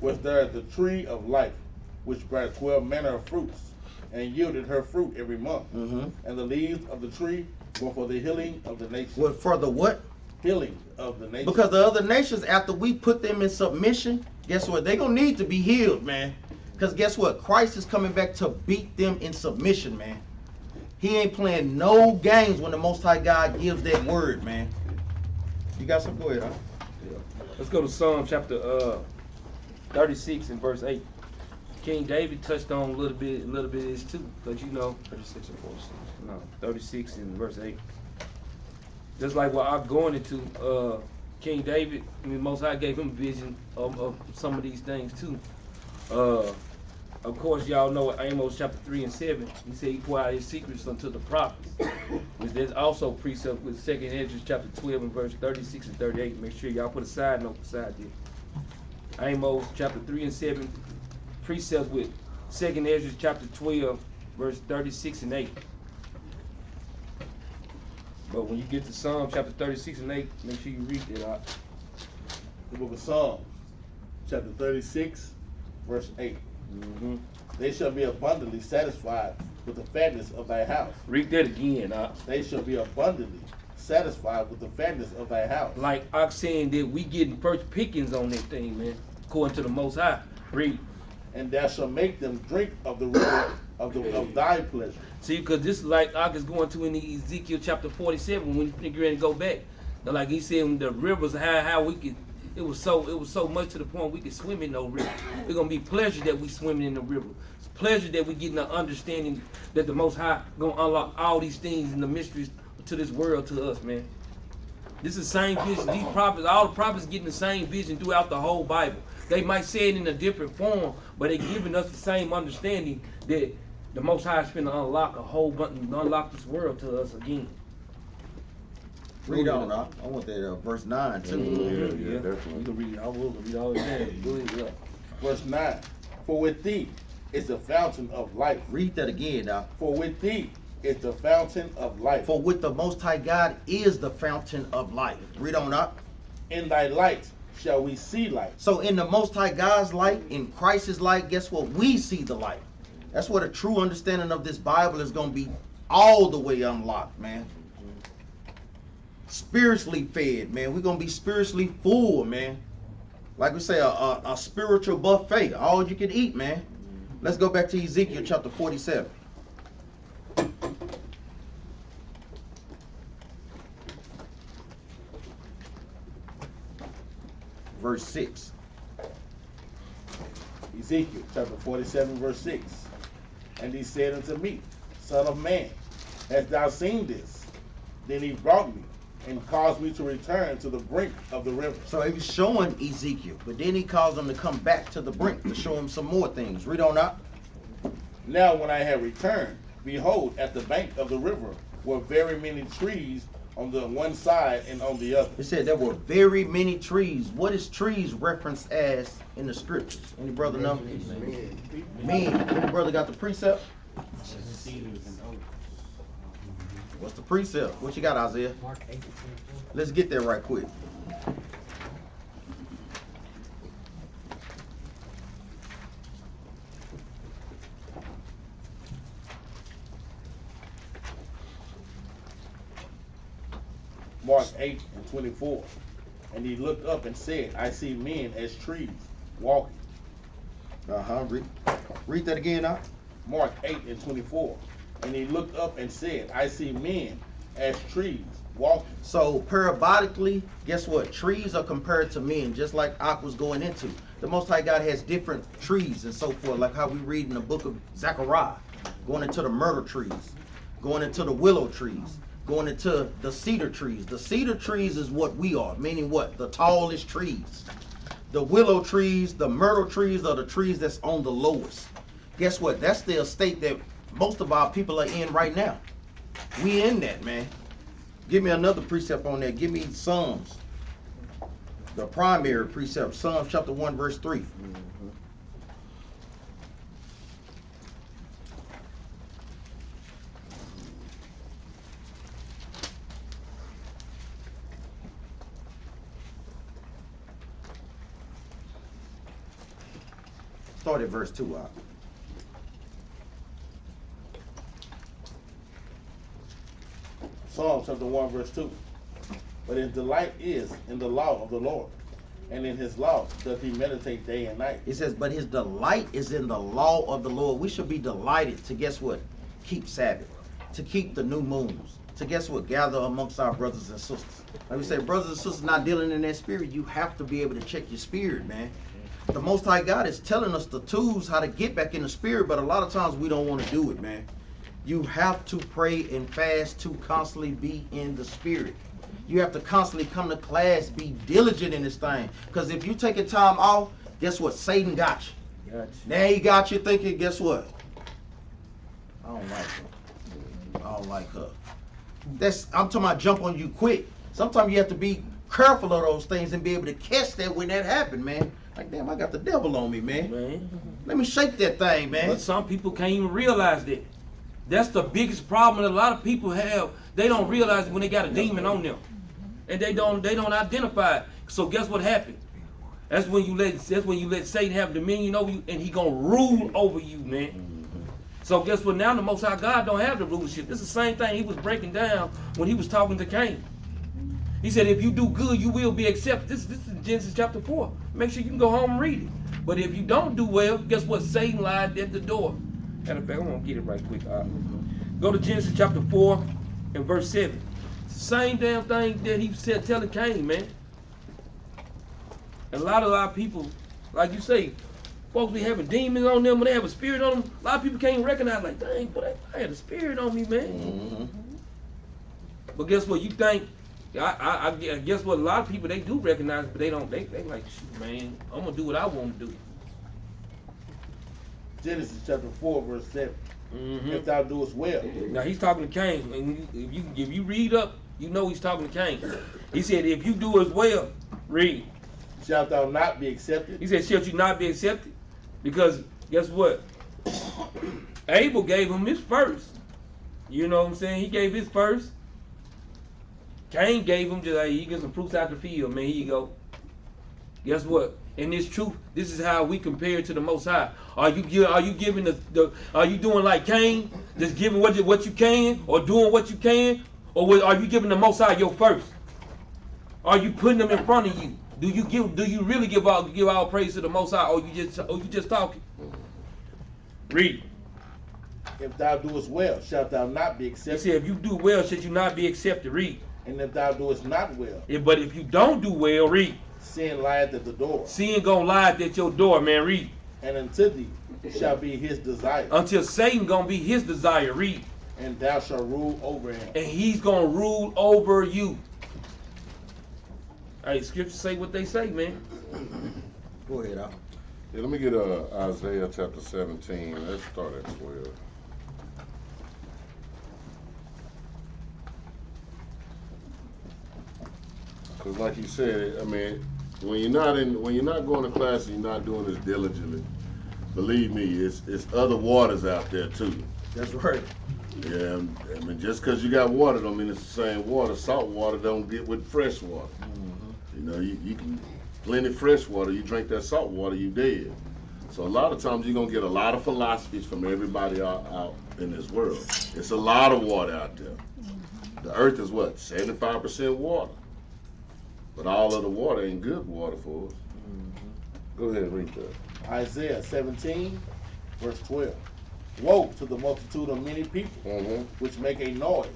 was there the tree of life, which bare 12 manner of fruits, and yielded her fruit every month. And the leaves of the tree were for the healing of the nations. Well, for the what? Healing of the nations. Because the other nations, after we put them in submission, guess what? They're going to need to be healed, man. Because guess what? Christ is coming back to beat them in submission, man. He ain't playing no games when the Most High God gives that word, man. You got something? Go ahead, Yeah. Let's go to Psalm chapter 36 and verse 8. King David touched on a little bit of this too, because you know 36 and 46. No, 36 and verse 8. Just like what I'm going into, King David, I mean, Most High gave him a vision of some of these things too. Of course, y'all know Amos chapter 3 and 7. He said he poured out his secrets unto the prophets. Which there's also precept with 2nd Ezra chapter 12 and verse 36 and 38. Make sure y'all put a side note beside this. Amos chapter 3 and 7. Precept with 2nd Ezra chapter 12 verse 36 and 8. But when you get to Psalm chapter 36 and 8, make sure you read that out. The book of Psalms, chapter 36, verse 8. They shall be abundantly satisfied with the fatness of thy house. Read that again. They shall be abundantly satisfied with the fatness of thy house. Like I'm saying that we getting first pickings on that thing, man, according to the Most High. Read. And thou shalt make them drink of the river of thy pleasure. See, because this is like I was going to in the Ezekiel chapter 47 when you ready to go back. Like he said, when the rivers, how we could. It was so much to the point we could swim in no river. It's gonna be pleasure that we swimming in the river. It's pleasure that we getting the understanding that the Most High gonna unlock all these things and the mysteries to this world to us, man. This is the same vision. These prophets, all the prophets getting the same vision throughout the whole Bible. They might say it in a different form, but they're giving us the same understanding that the Most High is going to unlock a whole bunch, unlock this world to us again. Read on, I want that verse 9 too. Yeah. You can read. I will read all of that. Go ahead. Yeah. Verse 9. For with thee is the fountain of life. Read that again, now. For with thee is the fountain of life. For with the Most High God is the fountain of life. Read on up. In thy light shall we see light. So in the Most High God's light, in Christ's light, guess what? We see the light. That's what a true understanding of this Bible is going to be all the way unlocked, man. Spiritually fed, man. We're going to be spiritually full, man. Like we say, a spiritual buffet. All you can eat, man. Let's go back to Ezekiel chapter 47. Verse 6. Ezekiel chapter 47 verse 6. And he said unto me, Son of man, hast thou seen this? Then he brought me and caused me to return to the brink of the river. So he was showing Ezekiel, but then he caused him to come back to the brink to show him some more things. Read on up. Now when I had returned, behold, at the bank of the river were very many trees on the one side and on the other. It said there were very many trees. What is trees referenced as in the scriptures? Any brother know? Men. Any brother got the precept? What's the precept? What you got, Isaiah? Mark 8:24. Let's get there right quick. Mark 8:24. And he looked up and said, I see men as trees walking. Read that again now. Mark 8:24. And he looked up and said, I see men as trees walking. So parabolically, guess what? Trees are compared to men, just like Ak was going into. The Most High God has different trees and so forth, like how we read in the book of Zechariah, going into the myrtle trees, going into the willow trees, going into the cedar trees. The cedar trees is what we are, meaning what? The tallest trees. The willow trees, the myrtle trees are the trees that's on the lowest. Guess what? That's the estate that most of our people are in right now. We in that, man. Give me another precept on that. Give me Psalms. The primary precept, Psalms chapter 1, verse 3. Start at verse 2 out. Psalm chapter 1 verse 2. But his delight is in the law of the Lord, and in his law doth he meditate day and night. It says, but his delight is in the law of the Lord. We should be delighted to, guess what? Keep Sabbath, to keep the new moons, to, guess what? Gather amongst our brothers and sisters. Like we say, brothers and sisters not dealing in that spirit, you have to be able to check your spirit, man. The Most High God is telling us the tools how to get back in the spirit, but a lot of times we don't want to do it, man. You have to pray and fast to constantly be in the spirit. You have to constantly come to class, be diligent in this thing. Because if you take a time off, guess what? Satan got you. Gotcha. Now he got you thinking, guess what? I don't like her. I don't like her. I'm talking about jump on you quick. Sometimes you have to be careful of those things and be able to catch that when that happened, man. Like, damn, I got the devil on me, man. Let me shake that thing, man. But some people can't even realize that. That's the biggest problem that a lot of people have. They don't realize when they got a demon on them, and they don't identify it. So guess what happened? That's when you let Satan have dominion over you, and he gonna rule over you, man. So guess what? Now the Most High God don't have the rulership. This is the same thing he was breaking down when he was talking to Cain. He said, if you do good, you will be accepted. This is Genesis chapter 4. Make sure you can go home and read it. But if you don't do well, guess what? Satan lied at the door. Matter of fact, I'm going to get it right quick. Go to Genesis chapter 4 and verse 7. Same damn thing that he said telling Cain, man. And a lot of our people, like you say, folks be having demons on them when they have a spirit on them. A lot of people can't recognize, like, dang, but I had a spirit on me, man. But guess what? You think, I guess what? A lot of people, they do recognize it, but they don't. They like, shoot, man, I'm going to do what I want to do. Genesis chapter 4, verse 7. If thou doest well. Now he's talking to Cain. And if you read up, you know he's talking to Cain. He said, if you do as well, read. Shalt thou not be accepted? He said, shalt you not be accepted? Because guess what? Abel gave him his first. You know what I'm saying? He gave his first. Cain gave him just, he get some fruits out the field, man. Here you go. Guess what? In this truth, this is how we compare to the Most High. Are you giving are you doing like Cain, just giving what you can, or doing what you can, or are you giving the Most High your first? Are you putting them in front of you? Do you really give all praise to the Most High, or you just talking? Read. If thou doest well, shalt thou not be accepted. He said, if you do well, should you not be accepted? Read. And if thou doest not well. But if you don't do well, read. Sin lieth at the door. Sin gonna lie at your door, man. Read. And unto thee shall be his desire. Until Satan gonna be his desire. Read. And thou shalt rule over him. And he's gonna rule over you. Hey, scriptures say what they say, man. Go ahead, Al. Yeah, let me get Isaiah chapter 17. Let's start at 12. Because like you said, I mean, when you're not going to class and you're not doing this diligently, believe me, it's other waters out there too. That's right. Yeah, I mean, just because you got water don't mean it's the same water. Salt water don't get with fresh water. You know, you can plenty fresh water. You drink that salt water, you dead. So a lot of times you're gonna get a lot of philosophies from everybody out in this world. It's a lot of water out there. The earth is what, 75% water. But all of the water ain't good water for us. Go ahead and read that. Isaiah 17, verse 12. Woe to the multitude of many people, which make a noise,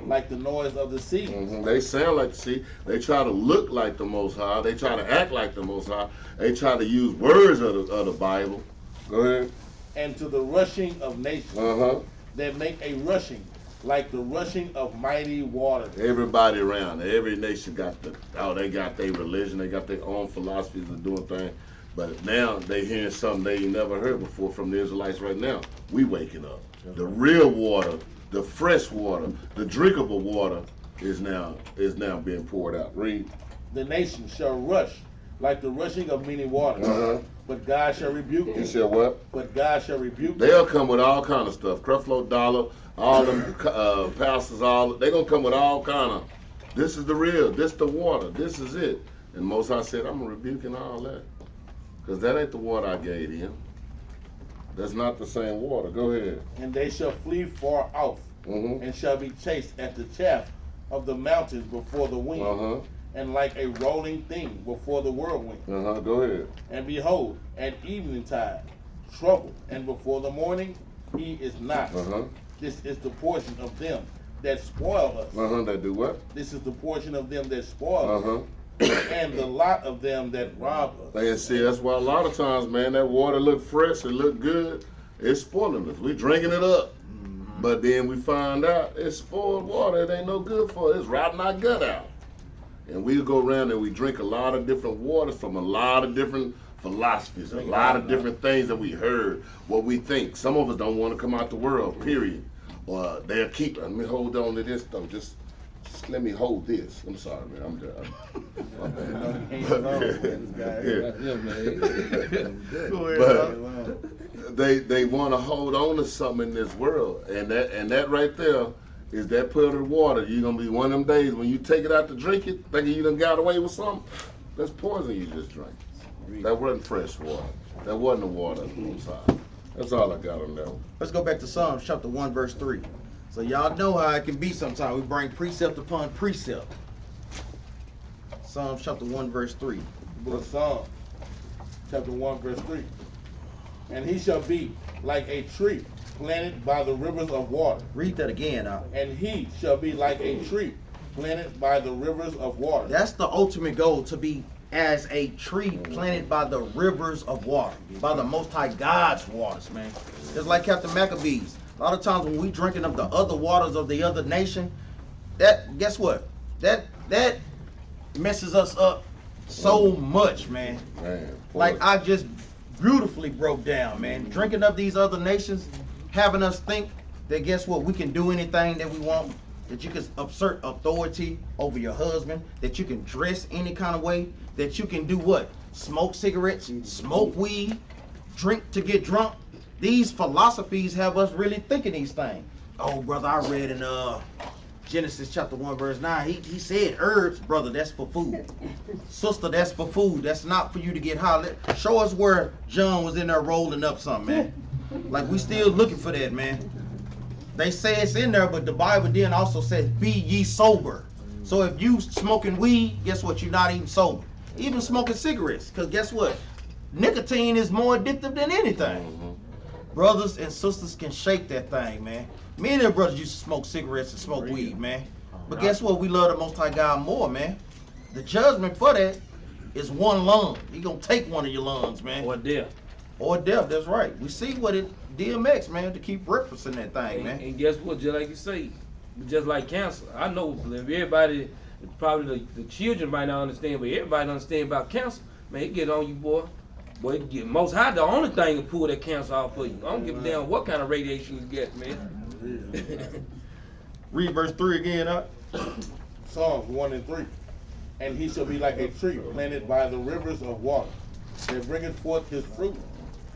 like the noise of the sea. They sound like the sea. They try to look like the Most High. They try to act like the Most High. They try to use words of the Bible. Go ahead. And to the rushing of nations, that make a rushing, like the rushing of mighty waters. Everybody around, every nation got they got their religion, they got their own philosophies of doing things. But now they hearing something they ain't never heard before from the Israelites right now. We waking up. The real water, the fresh water, the drinkable water is now being poured out. Read. The nation shall rush like the rushing of many waters. But God shall rebuke them. He said what? But God shall rebuke them. They'll come with all kind of stuff. Creflo Dollar, all them pastors, they gonna come with all kind of, this is the real, this the water, this is it. And Most High said, I'm rebuking all that. Because that ain't the water I gave him. That's not the same water. Go ahead. And they shall flee far off, and shall be chased at the chaff of the mountains before the wind, and like a rolling thing before the whirlwind. Go ahead. And behold, at eventide, trouble, and before the morning, he is not. This is the portion of them that spoil us. That do what? This is the portion of them that spoil us. And the lot of them that rob us. And see, that's why a lot of times, man, that water look fresh, it look good, it's spoiling us. We drinking it up. But then we find out it's spoiled water, it ain't no good for us. It's rotting our gut out. And we go around and we drink a lot of different waters from a lot of different philosophies, a lot of different things that we heard, what we think. Some of us don't want to come out the world, period. Or they'll keep, let me hold on to this though, just let me hold this. I'm sorry, man. I'm But they want to hold on to something in this world, and that right there is that puddle of water. You're gonna be one of them days when you take it out to drink it, thinking you done got away with something. That's poison you just drank. That wasn't fresh water. That wasn't the water of the Most High. That's all I got on that one. Let's go back to Psalms chapter 1, verse 3. So y'all know how it can be sometimes. We bring precept upon precept. Psalms chapter 1, verse 3. Book of Psalms, chapter 1, verse 3. And he shall be like a tree planted by the rivers of water. Read that again, Al. And he shall be like a tree planted by the rivers of water. That's the ultimate goal, to be as a tree planted by the rivers of water, by the Most High God's waters, man. Just like Captain Maccabees. A lot of times when we drinking of the other waters of the other nation, that guess what? That messes us up so much, man. Like I just beautifully broke down, man. Drinking up these other nations, having us think that guess what? We can do anything that we want. That you can assert authority over your husband. That you can dress any kind of way. That you can do what? Smoke cigarettes, smoke weed, drink to get drunk. These philosophies have us really thinking these things. Oh, brother, I read in Genesis chapter 1, verse 9, he said herbs, brother, that's for food. Sister, that's for food. That's not for you to get high. Show us where John was in there rolling up something, man. Like, we still looking for that, man. They say it's in there, but the Bible then also says, be ye sober. So if you smoking weed, guess what? You're not even sober. Even smoking cigarettes, because guess what? Nicotine is more addictive than anything. Brothers and sisters can shake that thing, man. Me and their brothers used to smoke cigarettes and smoke weed, man. But guess what? We love the Most High God more, man. The judgment for that is one lung. He gonna take one of your lungs, man. Or death. Or death, that's right. We see what it DMX, man, to keep referencing that thing, man. And guess what? Just like you say, just like cancer. I know everybody, probably the children might not understand, but everybody understand about cancer. Man, it get on you, boy. Boy, it get Most High the only thing to pull that cancer off for you. I don't give a damn what kind of radiation you get, man. Read verse 3 again, huh? Psalms 1 and 3. And he shall be like a tree planted by the rivers of water, that bringeth forth his fruit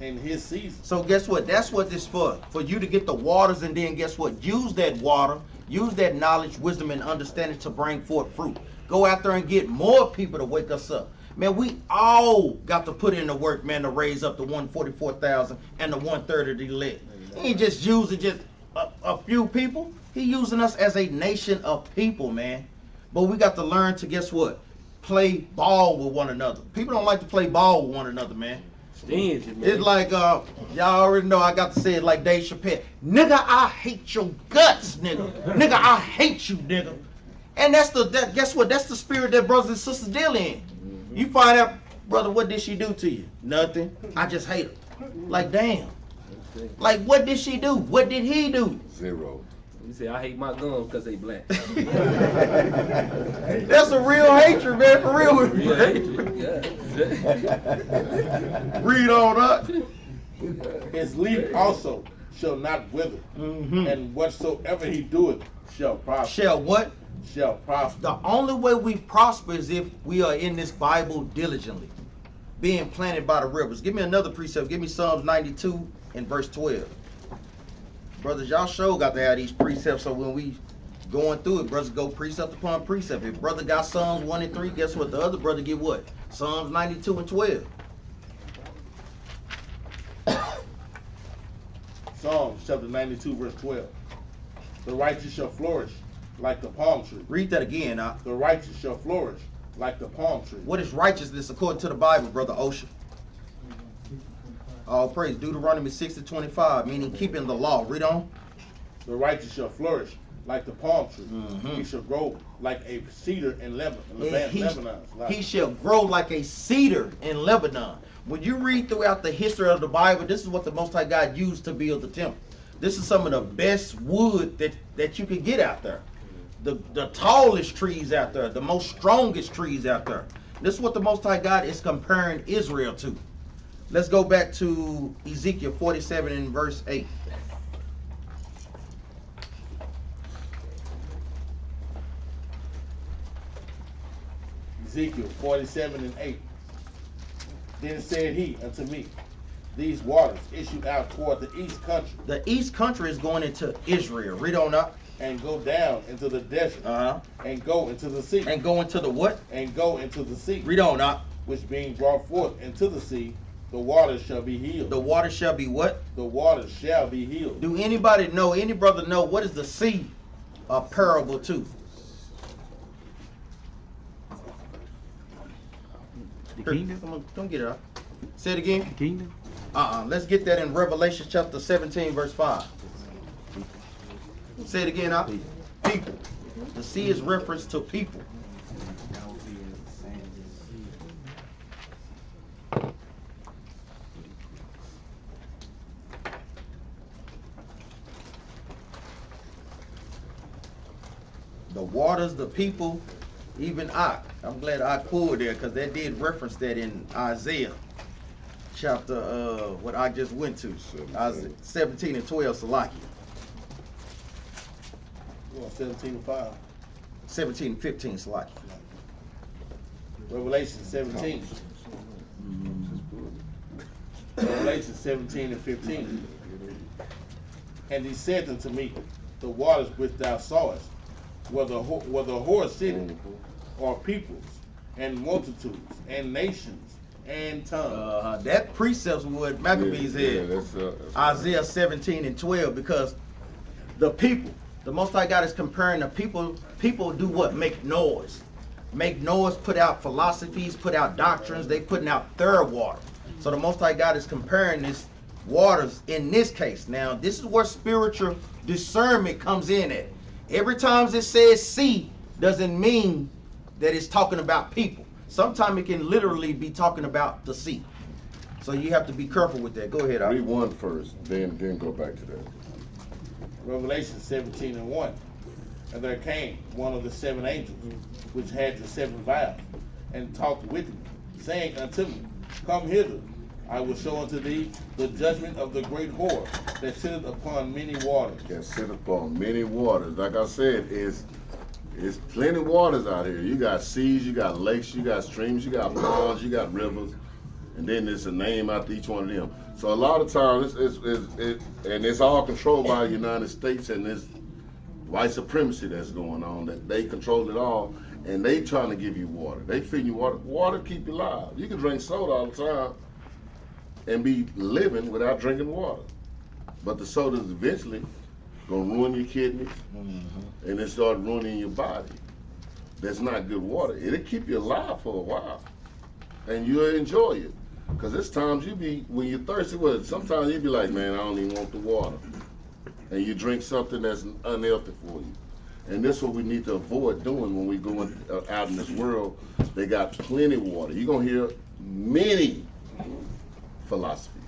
in his season. So guess what? That's what this for you to get the waters, and then guess what? Use that water, use that knowledge, wisdom, and understanding to bring forth fruit. Go out there and get more people to wake us up. Man, we all got to put in the work, man, to raise up the 144,000 and the 1/3 of the elect. He ain't just using just a few people. He using us as a nation of people, man. But we got to learn to, guess what? Play ball with one another. People don't like to play ball with one another, man. Stingy, man. It's like, y'all already know I got to say it like Dave Chappelle. Nigga, I hate your guts, nigga. Nigga, I hate you, nigga. And guess what? That's the spirit that brothers and sisters deal in. You find out, brother, what did she do to you? Nothing. I just hate her. Like, damn. Like, what did she do? What did he do? Zero. You say, I hate my gums because they black. That's a real hatred, man, for real. Real hatred, yeah. Read on up. His leaf also shall not wither, and whatsoever he doeth shall prosper. Shall what? Shall prosper. The only way we prosper is if we are in this Bible diligently, being planted by the rivers. Give me another precept. Give me Psalms 92 and verse 12. Brothers, y'all sure got to have these precepts, so when we going through it, brothers go precept upon precept. If brother got Psalms 1 and 3, guess what? The other brother get what? Psalms 92 and 12. Psalms chapter 92 verse 12. The righteous shall flourish like the palm tree. Read that again. The righteous shall flourish like the palm tree. What is righteousness according to the Bible, Brother Ocean? All praise. Deuteronomy 6:25, meaning keeping the law. Read on. The righteous shall flourish like the palm tree. He shall grow like a cedar in Lebanon. He shall grow like a cedar in Lebanon. When you read throughout the history of the Bible, this is what the Most High God used to build the temple. This is some of the best wood that you could get out there. The tallest trees out there, the most strongest trees out there. This is what the Most High God is comparing Israel to. Let's go back to Ezekiel 47 and verse 8. Ezekiel 47 and 8. Then said he unto me, these waters issue out toward the east country. The east country is going into Israel. Read on up. And go down into the desert. And go into the sea. And go into the what? And go into the sea. Read on up. Which being brought forth into the sea, the waters shall be healed. The waters shall be what? The waters shall be healed. Do anybody know, any brother know, what is the sea a parable to? The kingdom? Don't get it up. Say it again. The kingdom? Let's get that in Revelation chapter 17, verse 5. Say it again, up. People. The sea is reference to people. The waters, the people, even I. I'm glad I pulled there because that did reference that in Isaiah chapter, what I just went to, 17 and 12, Salakia. 17 and 5. 17 and 15, Salakia. Revelation 17. Revelation 17 and 15. And he said unto me, the waters which thou sawest, where the whore sitteth, are peoples, and multitudes, and nations, and tongues. That precepts what Maccabees had. Isaiah 17 and 12, because the people, the Most High God is comparing the people. People do what? Make noise. Make noise, put out philosophies, put out doctrines. They putting out third water. So the Most High God is comparing this waters in this case. Now, this is where spiritual discernment comes in at. Every time it says sea, doesn't mean that it's talking about people. Sometimes it can literally be talking about the sea. So you have to be careful with that. Go ahead, Al. Read 1 first, then go back to that. Revelation 17 and 1. And there came one of the 7 angels, which had the 7 vials, and talked with me, saying unto me, Come hither, I will show unto thee the judgment of the great whore that sitteth upon many waters. That sit upon many waters. Like I said, it's plenty of waters out here. You got seas, you got lakes, you got streams, you got ponds, you got rivers, and then there's a name after each one of them. So a lot of times, it's all controlled by the United States and this white supremacy that's going on, that they control it all, and they trying to give you water. They feed you water. Water keep you alive. You can drink soda all the time and be living without drinking water. But the soda is eventually gonna ruin your kidneys, and it start ruining your body. That's not good water. It'll keep you alive for a while, and you'll enjoy it. Cause there's times when you're thirsty, sometimes you be like, man, I don't even want the water. And you drink something that's unhealthy for you. And this is what we need to avoid doing when we go out in this world. They got plenty of water. You're gonna hear many philosophies,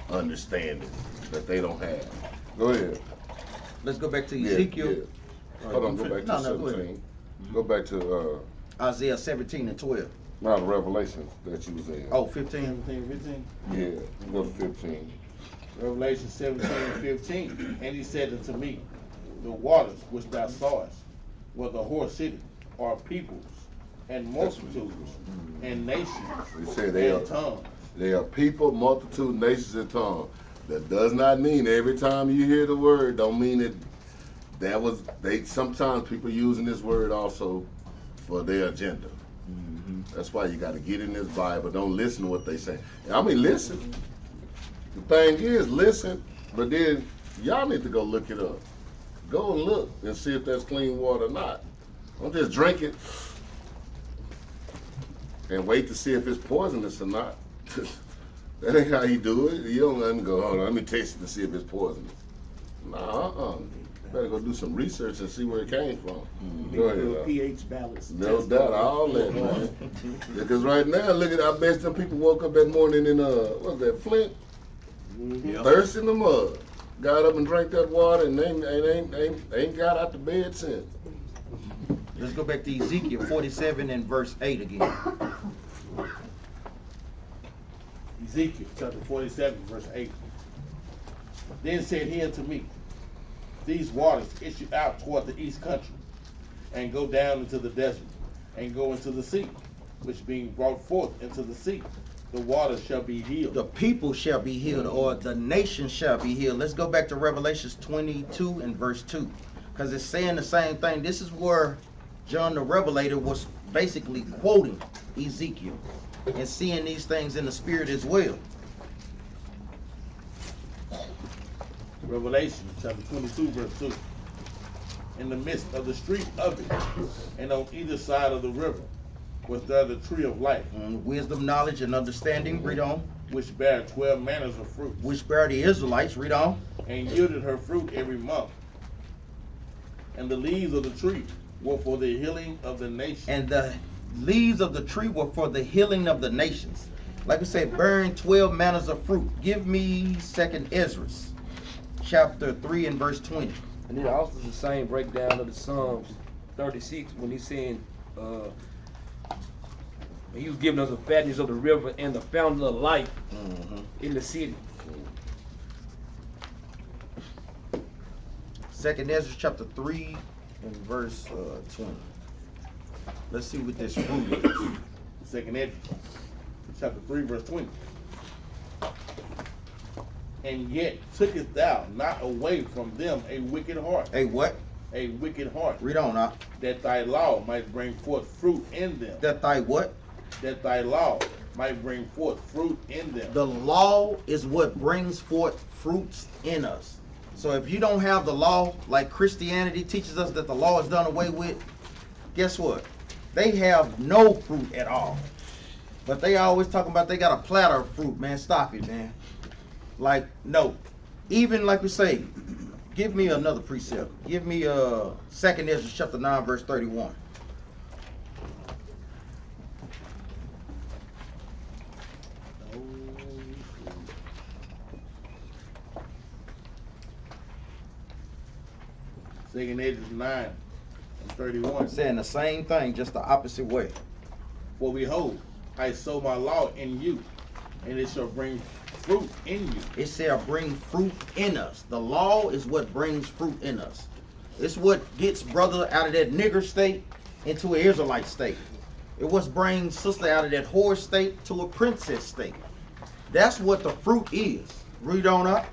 understanding that they don't have. Go ahead. Let's go back to Ezekiel. Yeah. Hold on, go back to 17. Go back to Isaiah 17 and 12. Now the Revelations that you was in. Oh, 15. 15. Yeah, go to 15. Revelation 17 and 15. And he said unto me, the waters which thou sawest, where the whore sitteth, are peoples, and multitudes, and nations, and tongues. They are people, multitude, nations, and tongues. That does not mean every time you hear the word, don't mean it. Sometimes people using this word also for their agenda. That's why you got to get in this Bible. Don't listen to what they say. I mean, listen. The thing is, listen, but then y'all need to go look it up. Go and look and see if that's clean water or not. Don't just drink it and wait to see if it's poisonous or not. That ain't how you do it. You don't let me go, hold on, let me taste it to see if it's poisonous. Nah, better go do some research and see where it came from. Go ahead. pH balance. No doubt, all that, man. Because right now, look at, I bet some people woke up that morning in, what's that, Flint? Thirst in the mud. Got up and drank that water and ain't got out the bed since. Let's go back to Ezekiel 47 and verse 8 again. Ezekiel chapter 47, verse 8. Then said he unto me, these waters issue out toward the east country, and go down into the desert, and go into the sea, which being brought forth into the sea, the waters shall be healed. The people shall be healed, or the nation shall be healed. Let's go back to Revelations 22 and verse 2, because it's saying the same thing. This is where John the Revelator was basically quoting Ezekiel and seeing these things in the spirit as well. Revelation chapter 22, verse 2. In the midst of the street of it, and on either side of the river, was there the tree of life. Wisdom, knowledge, and understanding, read on. Which bare 12 manners of fruit. Which bare the Israelites, read on. And yielded her fruit every month. And the leaves of the tree were for the healing of the nations. And the leaves of the tree were for the healing of the nations. Like I said, bearing 12 manners of fruit. Give me 2nd Ezra, chapter 3 and verse 20. And then also the same breakdown of the Psalms 36 when he's saying he was giving us the fatness of the river and the fountain of life in the city. Second Ezra chapter 3 and verse 20. Let's see what this fruit is. Second Ezra chapter 3 verse 20. And yet tookest thou not away from them a wicked heart. A what? A wicked heart. Read on now. That thy law might bring forth fruit in them. That thy what? That thy law might bring forth fruit in them. The law is what brings forth fruits in us. So if you don't have the law, like Christianity teaches us that the law is done away with, guess what? They have no fruit at all. But they always talking about they got a platter of fruit, man. Stop it, man. Like, no. Even like we say, give me another precept. Give me 2 Ezra chapter 9, verse 31. Second Ezra 9 and 31. Saying the same thing, just the opposite way. For behold, I sow my law in you, and it shall bring fruit in you. It shall bring fruit in us. The law is what brings fruit in us. It's what gets brother out of that nigger state into an Israelite state. It what brings sister out of that whore state to a princess state. That's what the fruit is. Read on up.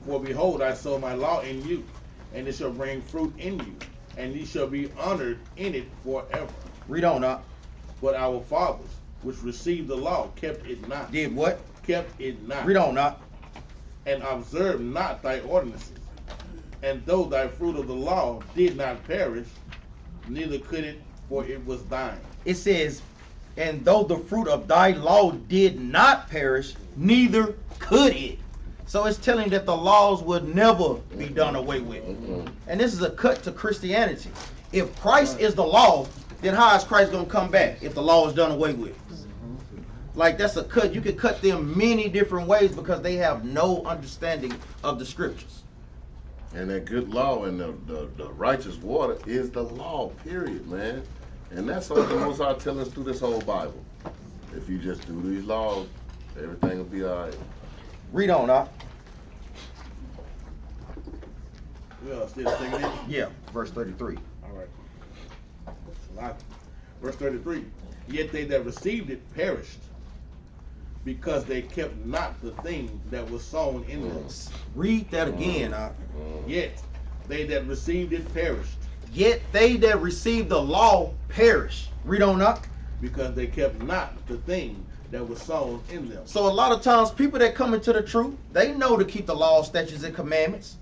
For behold, I sow my law in you, and it shall bring fruit in you, and ye shall be honored in it forever. Read on up. But our fathers, which received the law, kept it not. Did what? Kept it not. Read on up. And observed not thy ordinances. And though thy fruit of the law did not perish, neither could it, for it was thine. It says, and though the fruit of thy law did not perish, neither could it. So it's telling that the laws would never be done away with. And this is a cut to Christianity. If Christ is the law, then how is Christ going to come back if the law is done away with? Like, that's a cut. You can cut them many different ways because they have no understanding of the scriptures. And that good law and the righteous water is the law, period, man. And that's what the Most High telling us through this whole Bible. If you just do these laws, everything will be all right. Read on, Doc. Well, still singing it? Yeah, verse 33. All right. That's a lot. Verse 33. Yet they that received it perished, because they kept not the thing that was sown in them. Read that again, Doc. Yet they that received it perished. Yet they that received the law perish. Read on up. Because they kept not the thing that was sown in them. So a lot of times people that come into the truth, they know to keep the law, statutes, and commandments.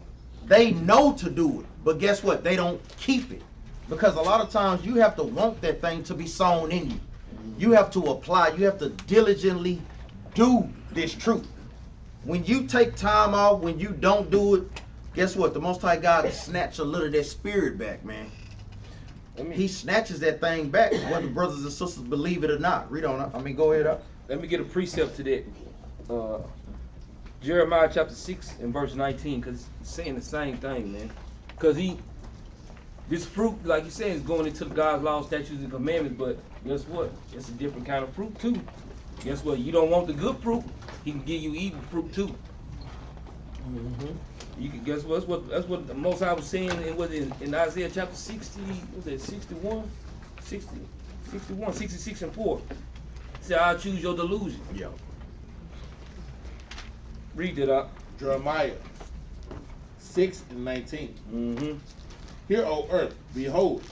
They know to do it. But guess what? They don't keep it. Because a lot of times you have to want that thing to be sown in you. You have to apply. You have to diligently do this truth. When you take time off, when you don't do it, guess what? The Most High God will snatch a little of that spirit back, man. He snatches that thing back, whether brothers and sisters believe it or not. Read on up. Go ahead up. Let me get a precept to that. Jeremiah chapter 6 and verse 19, because it's saying the same thing, man. Because this fruit, like you said, is going into God's law, statutes, and commandments, but guess what? It's a different kind of fruit, too. Guess what? You don't want the good fruit, he can give you evil fruit, too. You can guess what? That's what the Most High was saying in Isaiah chapter 60, was it 61? 61, 66 and 4. He said, I'll choose your delusion. Yeah. Read it up. Jeremiah 6 and 19. Hear, O earth, behold,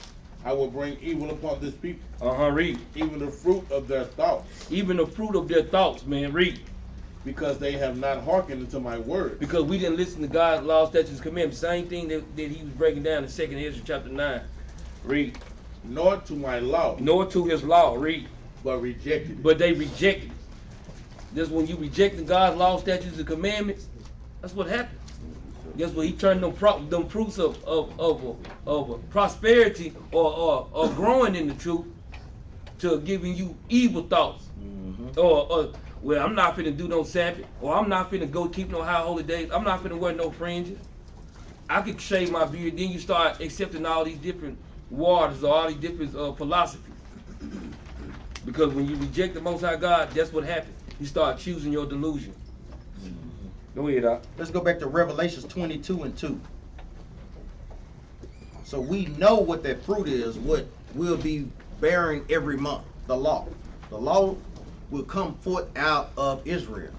I will bring evil upon this people. Read. Even the fruit of their thoughts. Even the fruit of their thoughts, man. Read. Because they have not hearkened unto my word. Because we didn't listen to God's law, statutes, and commandments. Same thing that he was breaking down in 2 Ezra chapter 9. Read. Nor to my law. Nor to his law. Read. But rejected it. But they rejected it. Just when you rejected God's law, statutes, and commandments, that's what happened. Guess what? He turned them fruits of prosperity or growing in the truth to giving you evil thoughts. Or well, I'm not finna do no Sabbath, or I'm not finna go keep no high holy days. I'm not finna wear no fringes. I could shave my beard. Then you start accepting all these different waters or all these different philosophies. Because when you reject the Most High God, that's what happens. You start choosing your delusion. Go ahead, Doc. Let's go back to Revelations 22:2. So we know what that fruit is, what we'll be bearing every month, the law. The law will come forth out of Israel.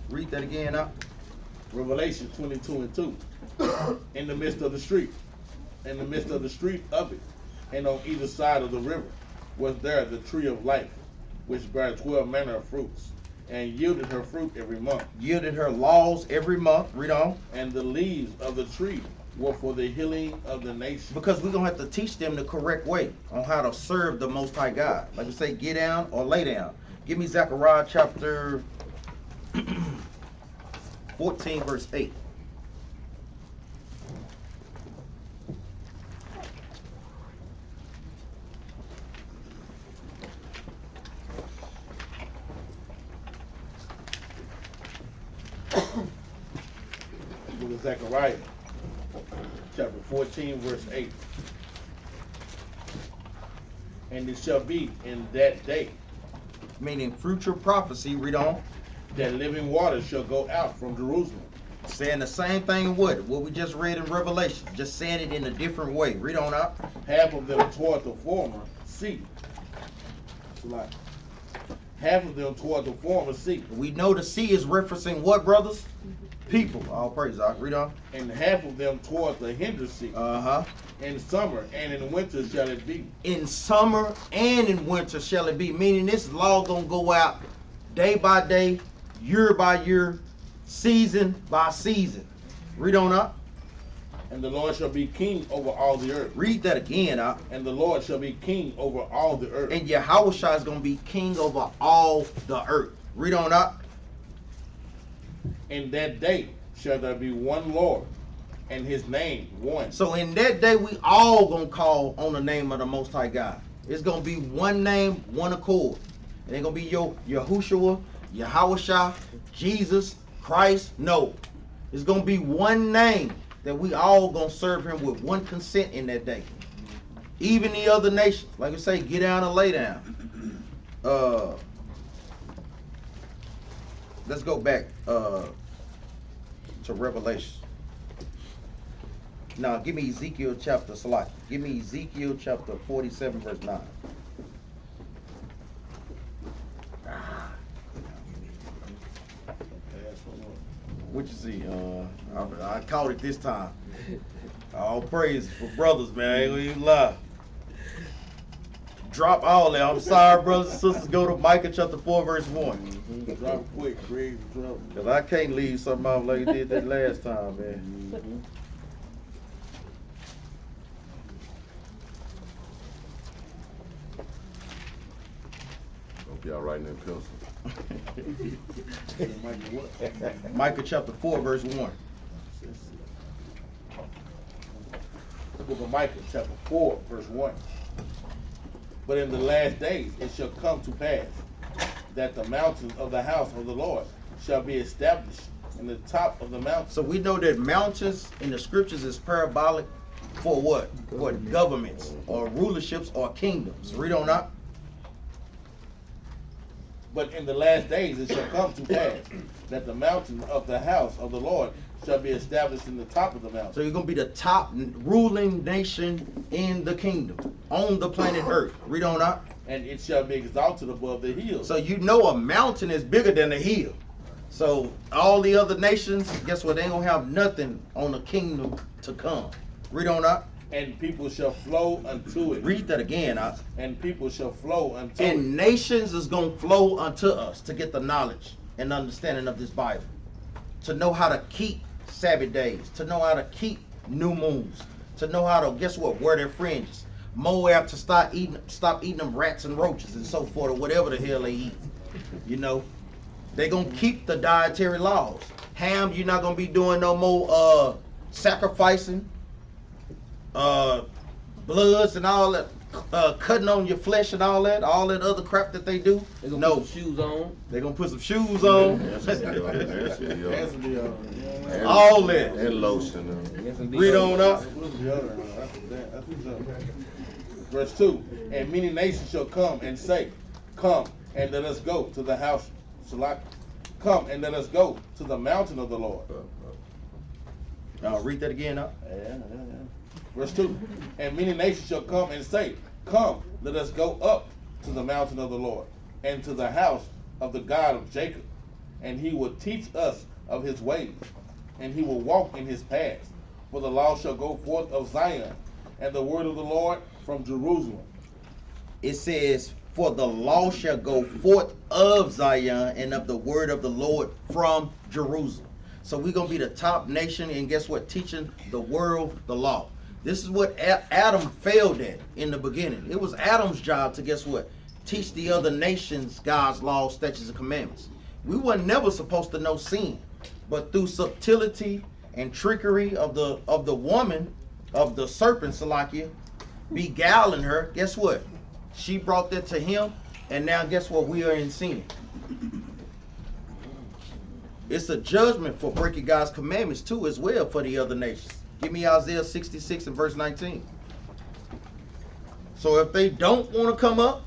Read that again out. Revelation 22:2. In the midst of the street, in the midst of the street of it, and on either side of the river, was there the tree of life, which bare 12 manner of fruits, and yielded her fruit every month. Yielded her laws every month. Read on. And the leaves of the tree were for the healing of the nation. Because we're going to have to teach them the correct way on how to serve the Most High God. Like we say, get down or lay down. Give me Zechariah chapter 14, verse 8. Book of Zechariah, chapter 14, verse 8. And it shall be in that day, Meaning future prophecy. Read on. that living water shall go out from Jerusalem, Saying the same thing what we just read in Revelation. Just saying it in a different way. Read on out. half of them toward the former sea. Half of them toward the former sea, We know the sea is referencing what, brothers? People. All praise. Read on. and half of them toward the hinder sea. Uh-huh. In summer and in winter shall it be. In summer and in winter shall it be. Meaning this law gonna go out day by day, year by year, season by season. Read on up. And the Lord shall be king over all the earth. Read that again up. And the Lord shall be king over all the earth. And Yahushua is gonna be king over all the earth. Read on up. In that day shall there be one Lord, and his name one. So in that day we all gonna call on the name of the Most High God. It's gonna be one name, one accord. It ain't gonna be Yahushua, Yahushua, Jesus, Christ. No. It's gonna be one name that we all gonna serve him with one consent in that day. Even the other nations. Like I say, get down and lay down. Let's go back to Revelation. Now, give me Ezekiel chapter, give me Ezekiel chapter 47, verse 9. What you see? I caught it this time. All praise for brothers, man. I ain't gonna even lie. Drop all that. I'm sorry, brothers and sisters. Go to Micah chapter 4, verse 1. Drop quick, Greg. Drop. Because I can't leave something off like you did that last time, man. Hope y'all writing in pencil. Micah chapter 4, verse 1. The book of Micah, chapter 4, verse 1. But in the last days it shall come to pass that the mountains of the house of the Lord shall be established in the top of the mountain. So we know that mountains in the scriptures is parabolic for what? For governments or rulerships or kingdoms. Read on up. But in the last days it shall come to pass that the mountain of the house of the Lord shall be established in the top of the mountain. So you're going to be the top ruling nation in the kingdom, on the planet Earth. Read on up. And it shall be exalted above the hills. So you know a mountain is bigger than a hill. So all the other nations, guess what? They ain't going to have nothing on the kingdom to come. Read on up. And people shall flow unto it. Read that again, up. And people shall flow unto And it. nations is going to flow unto us to get the knowledge and understanding of this Bible. To know how to keep Sabbath days. To know how to keep new moons. To know how to, guess what, wear their fringes. Moab to stop eating them rats and roaches and so forth, or whatever the hell they eat. You know, they going to keep the dietary laws. Ham, you're not going to be doing no more sacrificing, bloods and all that. cutting on your flesh and all that other crap that they do. They gonna put some shoes on. They're gonna put some shoes on. All that. And lotion. Read on up. Verse 2. And many nations shall come and say, come and let us go to the house. Come and let us go to the mountain of the Lord. Read that again up. Verse 2. And many nations shall come and say, come, let us go up to the mountain of the Lord, and to the house of the God of Jacob. And he will teach us of his ways, and he will walk in his paths. For the law shall go forth of Zion, and the word of the Lord from Jerusalem. It says, for the law shall go forth of Zion, and of the word of the Lord from Jerusalem. So we're going to be the top nation, and guess what? Teaching the world the law. This is what Adam failed at in the beginning. It was Adam's job to, guess what? Teach the other nations God's laws, statutes, and commandments. We were never supposed to know sin. But through subtlety and trickery of the woman, of the serpent, Salakia, beguiling her, guess what? She brought that to him, and now guess what? We are in sin. It's a judgment for breaking God's commandments too, as well, for the other nations. Give me Isaiah 66 and verse 19. So if they don't want to come up,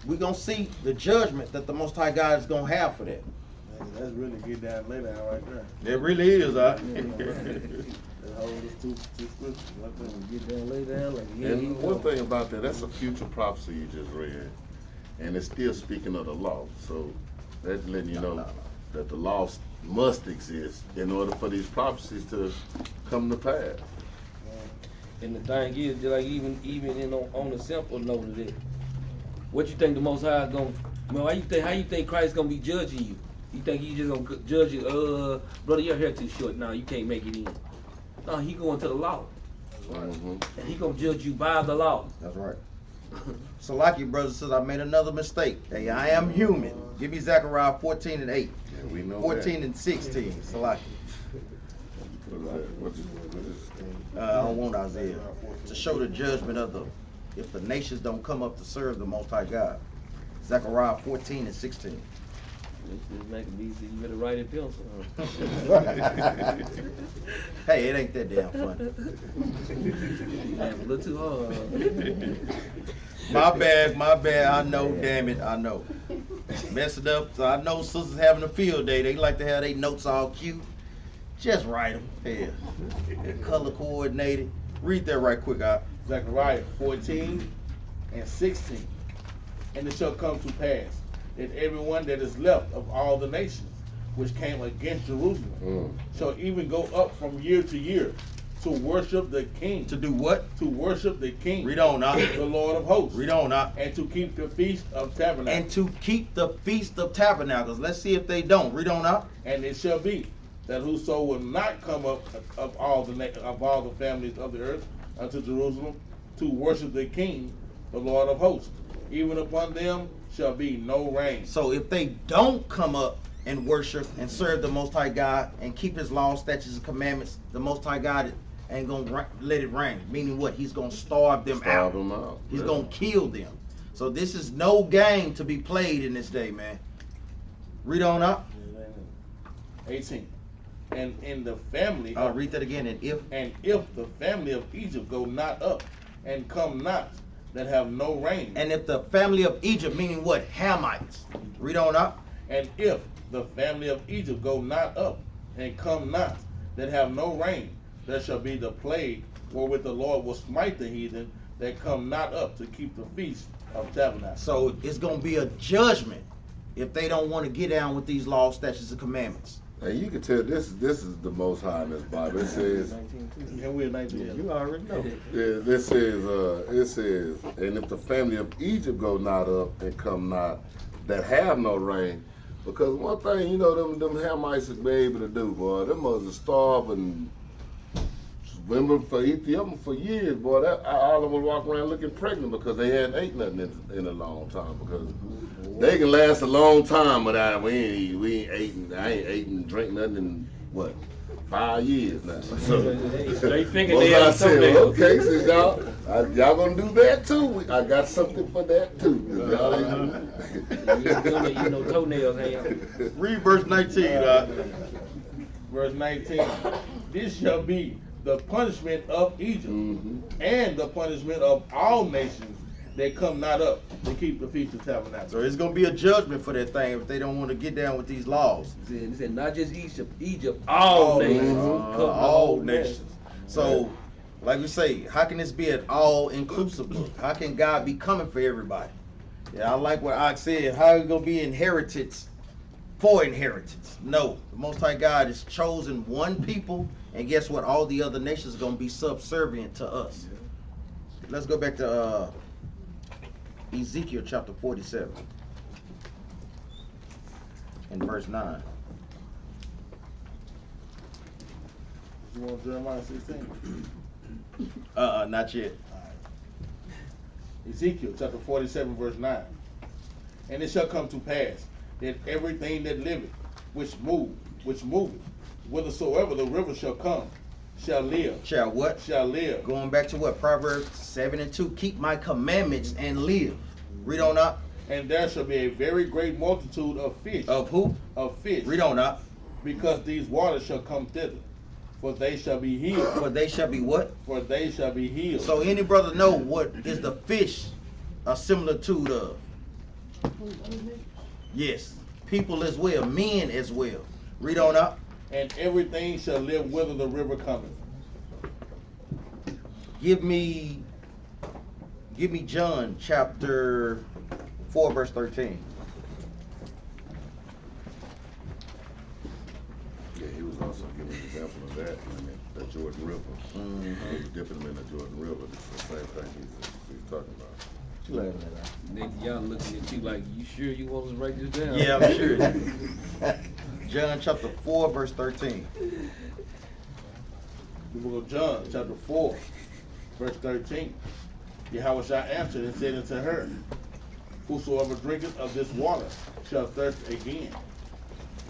we're going to see the judgment that the Most High God is going to have for that. That's really get down, lay down right there. It really is, That whole two scriptures right there. Get down, lay down. Like, And one thing about that, that's a future prophecy you just read. And it's still speaking of the law. So that's letting you know that the law must exist in order for these prophecies to come to pass. And the thing is, just like even in on the simple note of it, what you think the Most High is gonna? How you think Christ gonna be judging you? You think he just gonna judge you? Brother, your hair too short. No, you can't make it in. No, he going to the law, and he gonna judge you by the law. That's right. So like your brother says, I made another mistake. Hey, I am human. Give me Zechariah 14 and 8. Yeah, we know 14 that. and 16. Salaki. I don't want Isaiah. To show the judgment of if the nations don't come up to serve the Most High God. Zechariah 14 and 16. Make it easy. You better write in pencil. Hey, it ain't that damn funny. That's a little too hard. My bad. I know, damn it, I know. Messing up. So I know sisters having a field day. They like to have their notes all cute. Just write them. Yeah. Color coordinated. Read that right quick, out. Zechariah 14 and 16. And it shall come to pass that everyone that is left of all the nations which came against Jerusalem shall even go up from year to year to worship the King. To do what? To worship the King. Read on, now. The Lord of hosts. Read on, now. And to keep the feast of tabernacles. And to keep the feast of tabernacles. Let's see if they don't. Read on, now. And it shall be that whoso will not come up of all the families of the earth unto Jerusalem to worship the King, the Lord of hosts, even upon them shall be no rain. So if they don't come up and worship and serve the Most High God and keep his laws, statutes, and commandments, the Most High God ain't going to let it rain. Meaning what? He's going to starve them out. He's going to kill them. So this is no game to be played in this day, man. Read on up. 18. And in the family... read that again. And if the family of Egypt go not up and come not, that have no rain. And if the family of Egypt, meaning what? Hamites. Read on up. And if the family of Egypt go not up and come not, that have no rain, there shall be the plague wherewith the Lord will smite the heathen that come not up to keep the feast of tabernacles. So it's going to be a judgment if they don't want to get down with these laws, statutes, and commandments. And you can tell this is the Most High in this Bible. It says, and we're 19. You already know. it says, and if the family of Egypt go not up and come not, that have no rain. Because one thing, you know, them Hamites be able to do, boy, them mothers starve and women for Ethiopia for years, boy. All of them would walk around looking pregnant because they hadn't ate nothing in a long time. Because they can last a long time without it. I ain't eating, drink nothing in what, 5 years now. Straight I fingernails. said, well, okay, so y'all gonna do that too. I got something for that too. You know toenails, hey. Read verse 19. Verse 19. This shall be the punishment of Egypt, and the punishment of all nations that come not up to keep the Feast of Tabernacles. So it's gonna be a judgment for that thing if they don't want to get down with these laws. He said not just Egypt, all nations. All nations. So, like we say, how can this be an all-inclusive book? How can God be coming for everybody? Yeah, I like what Ox said. How is it gonna be inheritance for inheritance? No, the Most High God has chosen one people, and guess what? All the other nations are gonna be subservient to us. Let's go back to Ezekiel chapter 47 and verse 9. You want Jeremiah 16? Not yet. Ezekiel chapter 47 verse 9. And it shall come to pass that everything that liveth, which moveth, whithersoever the river shall come, shall live. Shall what? Shall live. Going back to what? Proverbs 7 and 2. Keep my commandments and live. Read on up. And there shall be a very great multitude of fish. Of who? Of fish. Read on up. Because these waters shall come thither. For they shall be healed. For they shall be what? For they shall be healed. So any brother know what is the fish a similitude of? Yes. People as well. Men as well. Read on up. And everything shall live whither the river cometh. Give me John chapter 4 verse 13. Yeah, he was also giving an example of that. I mean, the Jordan River. He was dipping them in the Jordan River. It's the same thing he's talking about. You laughing at that? Nick, y'all looking at you like, you sure you want us to write this down? Yeah, I'm sure. John chapter 4 verse 13. The book of John chapter 4 verse 13. Yahweh shall answer and said unto her, whosoever drinketh of this water shall thirst again.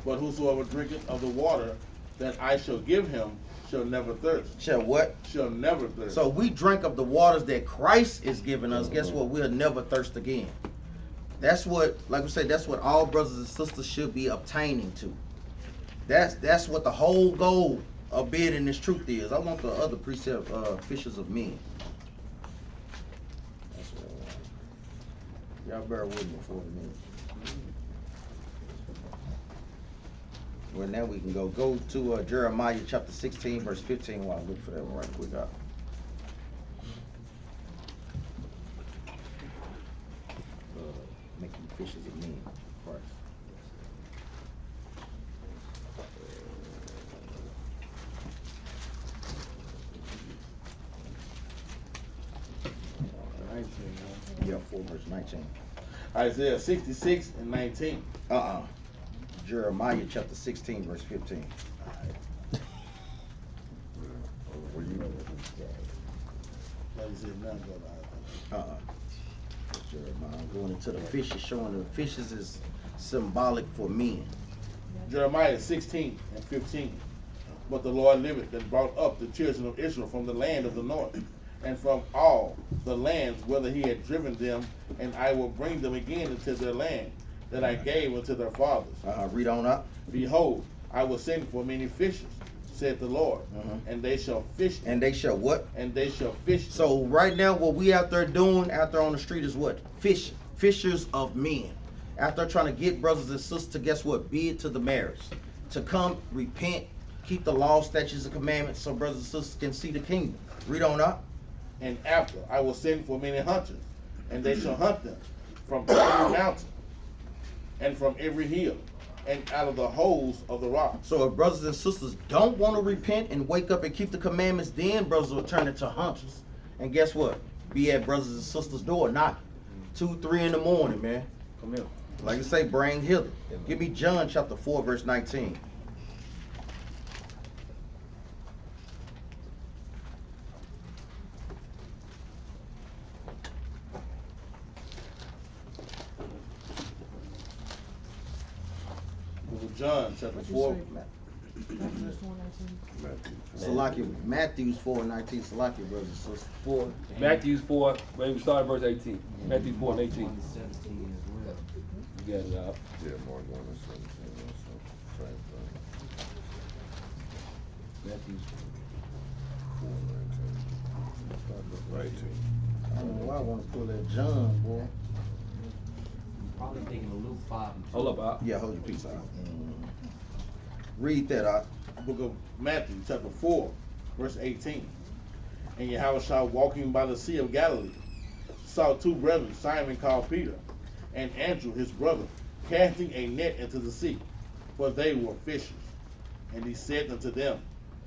But whosoever drinketh of the water that I shall give him shall never thirst. Shall what? Shall never thirst. So we drink of the waters that Christ is giving us. Guess what? We'll never thirst again. That's what, like we say, that's what all brothers and sisters should be obtaining to. That's what the whole goal of being in this truth is. I want the other precept, fishers of men. That's what I want. Y'all bear with me for a minute. Well, now we can go to Jeremiah chapter 16 verse 15 while I look for that one right quick out. Making fishers of men, Christ. Yeah, 4 verse 19. Isaiah 66 and 19. Jeremiah chapter 16 verse 15. Jeremiah, I'm going into the fishes, showing the fishes is symbolic for men. Jeremiah 16 and 15. But the Lord liveth and brought up the children of Israel from the land of the north, and from all the lands whither he had driven them, and I will bring them again into their land that I gave unto their fathers. Read on up. Behold, I will send for many fishers, said the Lord, and they shall fish them. And they shall what? And they shall fish them. So right now what we out there doing out there on the street is what? Fishing. Fishers of men. Out there trying to get brothers and sisters to, guess what? Bid to the marriage. To come, repent, keep the law, statutes, and commandments so brothers and sisters can see the kingdom. Read on up. And after I will send for many hunters, and they shall hunt them from every mountain and from every hill and out of the holes of the rock. So if brothers and sisters don't want to repent and wake up and keep the commandments, then brothers will turn into hunters. And guess what? Be at brothers and sisters' door knocking. 2, 3 in the morning, man. Come here. Like you say, bring hither. Give me John chapter 4 verse 19. John chapter 4 Matthews 4:19. Salakia, brothers and sisters. 4. Matthew 4. Maybe start at verse 18. Matthew 4:18. You got it out. Yeah, Mark 1 and 17. Same thing. Matthew 4:19. 18. I don't know why I want to pull that John, boy. Probably thinking of Luke 5 and 2. Hold up, out. Yeah, hold your peace out. Read that out. Book of Matthew, chapter 4, verse 18. And Yahushua, walking by the Sea of Galilee, saw two brethren, Simon called Peter, and Andrew his brother, casting a net into the sea, for they were fishers. And he said unto them,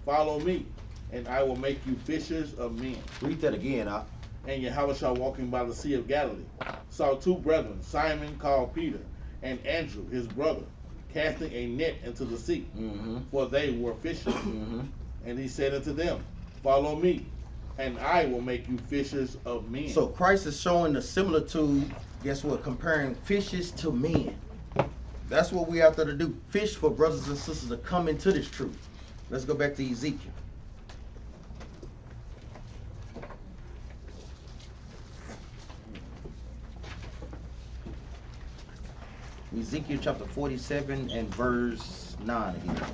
Follow me, and I will make you fishers of men. Read that again, out. And Yahushua, walking by the Sea of Galilee, saw two brethren, Simon called Peter, and Andrew his brother, casting a net into the sea, for they were fishers. And he said unto them, Follow me, and I will make you fishers of men. So Christ is showing the similitude, guess what, comparing fishes to men. That's what we have to do. Fish for brothers and sisters to come into this truth. Let's go back to Ezekiel. Ezekiel chapter 47 and verse 9 again.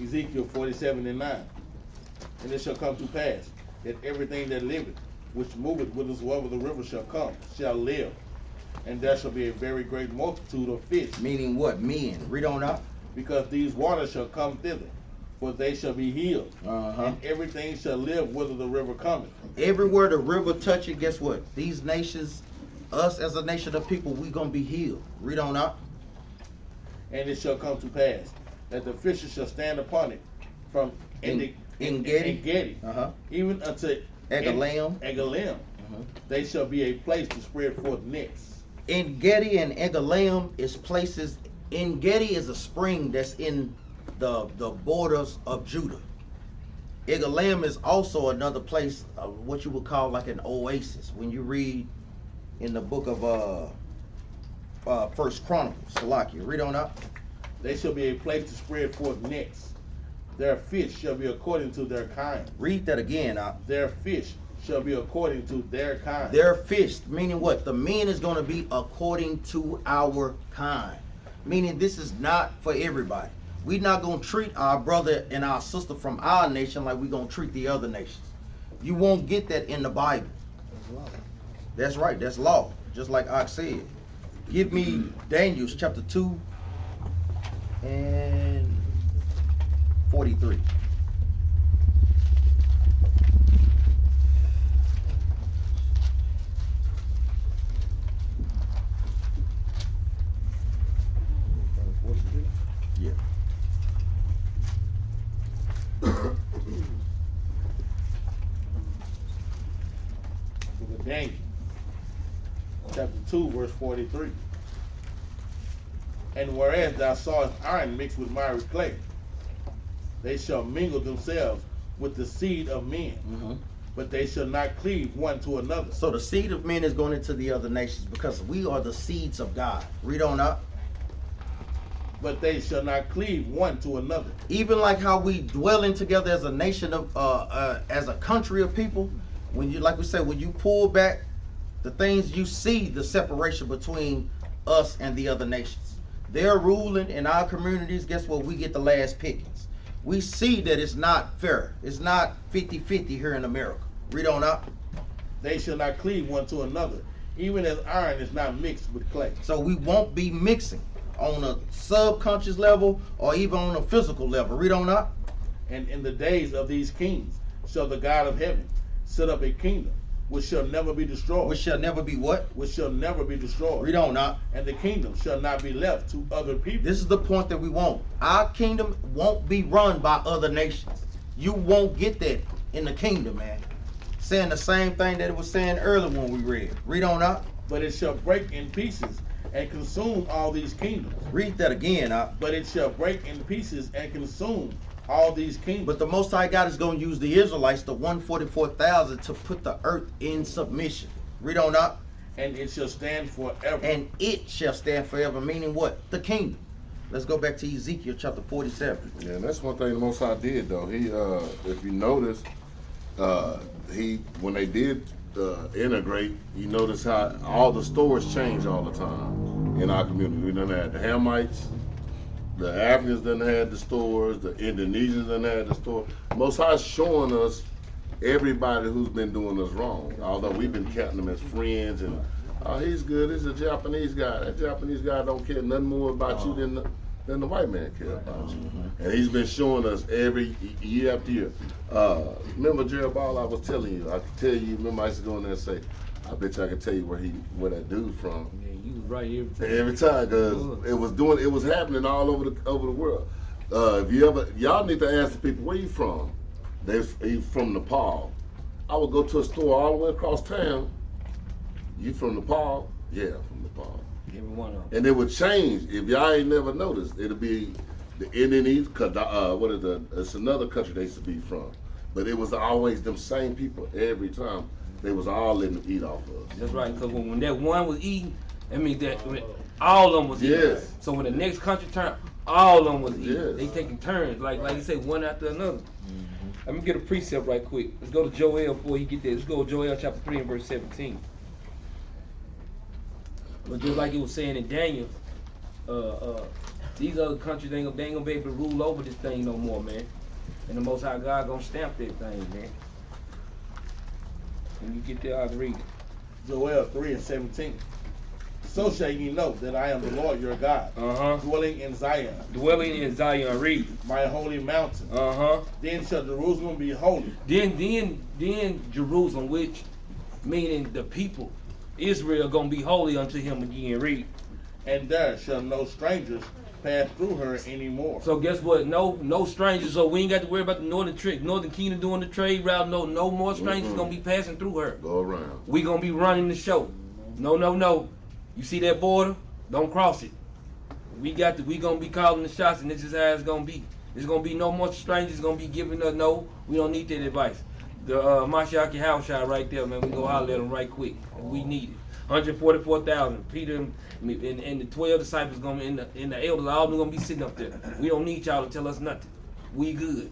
Ezekiel 47 and 9. And it shall come to pass that everything that liveth, which moveth whithersoever the river shall come, shall live. And there shall be a very great multitude of fish. Meaning what? Men. Read on up. Because these waters shall come thither, for they shall be healed. And everything shall live whither the river cometh. Everywhere the river touches, guess what? These nations, us as a nation of people, we gonna be healed. Read on up. And it shall come to pass that the fishes shall stand upon it from Engedi, even unto Egalim. They shall be a place to spread forth nets. Engedi and Egalim is places. Engedi is a spring that's in the borders of Judah. Egalim is also another place, what you would call like an oasis. When you read in the book of First Chronicles, Salakia, read on up. They shall be a place to spread forth nets. Their fish shall be according to their kind. Read that again. Their fish shall be according to their kind. Their fish, meaning what? The men is going to be according to our kind. Meaning this is not for everybody. We're not going to treat our brother and our sister from our nation like we're going to treat the other nations. You won't get that in the Bible. That's right. That's law. Just like I said. Give me Daniel chapter 2 and 43. Yeah. Book of Daniel, chapter 2, verse 43. And whereas thou sawest iron mixed with miry clay, they shall mingle themselves with the seed of men, but they shall not cleave one to another. So the seed of men is going into the other nations because we are the seeds of God. Read on up. But they shall not cleave one to another. Even like how we dwelling together as a nation of, as a country of people, when you, like we said, when you pull back the things, you see the separation between us and the other nations. They're ruling in our communities. Guess what? We get the last pickings. We see that it's not fair. It's not 50-50 here in America. Read on up. They shall not cleave one to another, even as iron is not mixed with clay. So we won't be mixing on a subconscious level or even on a physical level. Read on up. And in the days of these kings shall the God of heaven set up a kingdom which shall never be destroyed. Which shall never be what? Which shall never be destroyed. Read on up. And the kingdom shall not be left to other people. This is the point that we want. Our kingdom won't be run by other nations. You won't get that in the kingdom, man. Saying the same thing that it was saying earlier when we read. Read on up. But it shall break in pieces and consume all these kingdoms. Read that again, But it shall break in pieces and consume all these kingdoms. But the Most High God is going to use the Israelites, the 144,000, to put the earth in submission. Read on up. And it shall stand forever. And it shall stand forever, meaning what? The kingdom. Let's go back to Ezekiel chapter 47. Yeah, and that's one thing the Most High did though. He, if you notice, when they did integrate, you notice how all the stores change all the time in our community. We done had the Hamites, the Africans done had the stores, the Indonesians done had the store. Most High showing us everybody who's been doing us wrong. Although we've been counting them as friends and oh, he's good. He's a Japanese guy. That Japanese guy don't care nothing more about you than the white man care about you. And he's been showing us every year after year. Remember Jerubbaal? I was telling you. I could tell you. Remember I used to go in there and say, I bet you I could tell you where that dude from. Yeah, you was right Every time, cause it was happening all over the world. If y'all need to ask the people where you from. He's from Nepal. I would go to a store all the way across town. You from Nepal? Yeah, from Nepal. Every one of them. And it would change if y'all ain't never noticed. It'll be the Indonesians, it's another country they used to be from. But it was always them same people every time. They was all letting them eat off of us. That's right, because when that one was eating, I mean that all of them was eating. Yes. So when the next country turned, all of them was eating. Yes. They taking turns, like you say, one after another. Let me get a precept right quick. Let's go to Joel before you get there. Let's go to Joel chapter 3 and verse 17. But just like it was saying in Daniel, these other countries they ain't gonna be able to rule over this thing no more, man. And the Most High God gonna stamp that thing, man. When you get there, I'll read it. Joel 3 and 17. So shall ye know that I am the Lord your God, dwelling in Zion. Dwelling in Zion, read. My holy mountain. Then shall Jerusalem be holy. Then Jerusalem, which meaning the people, Israel gonna be holy unto him again, read. And there shall no strangers pass through her anymore. So guess what? No strangers. So we ain't got to worry about the northern kingdom doing the trade route. No more strangers gonna be passing through her. Go around. We gonna be running the show. No. You see that border? Don't cross it. We gonna be calling the shots, and this is how it's gonna be. There's gonna be no more strangers gonna be giving us no. We don't need that advice. The Mashiach house shot right there, man. We go holler at them right quick. We need it. 144,000. Peter and the 12 disciples gonna in the elders, all of them gonna be sitting up there. We don't need y'all to tell us nothing. We good.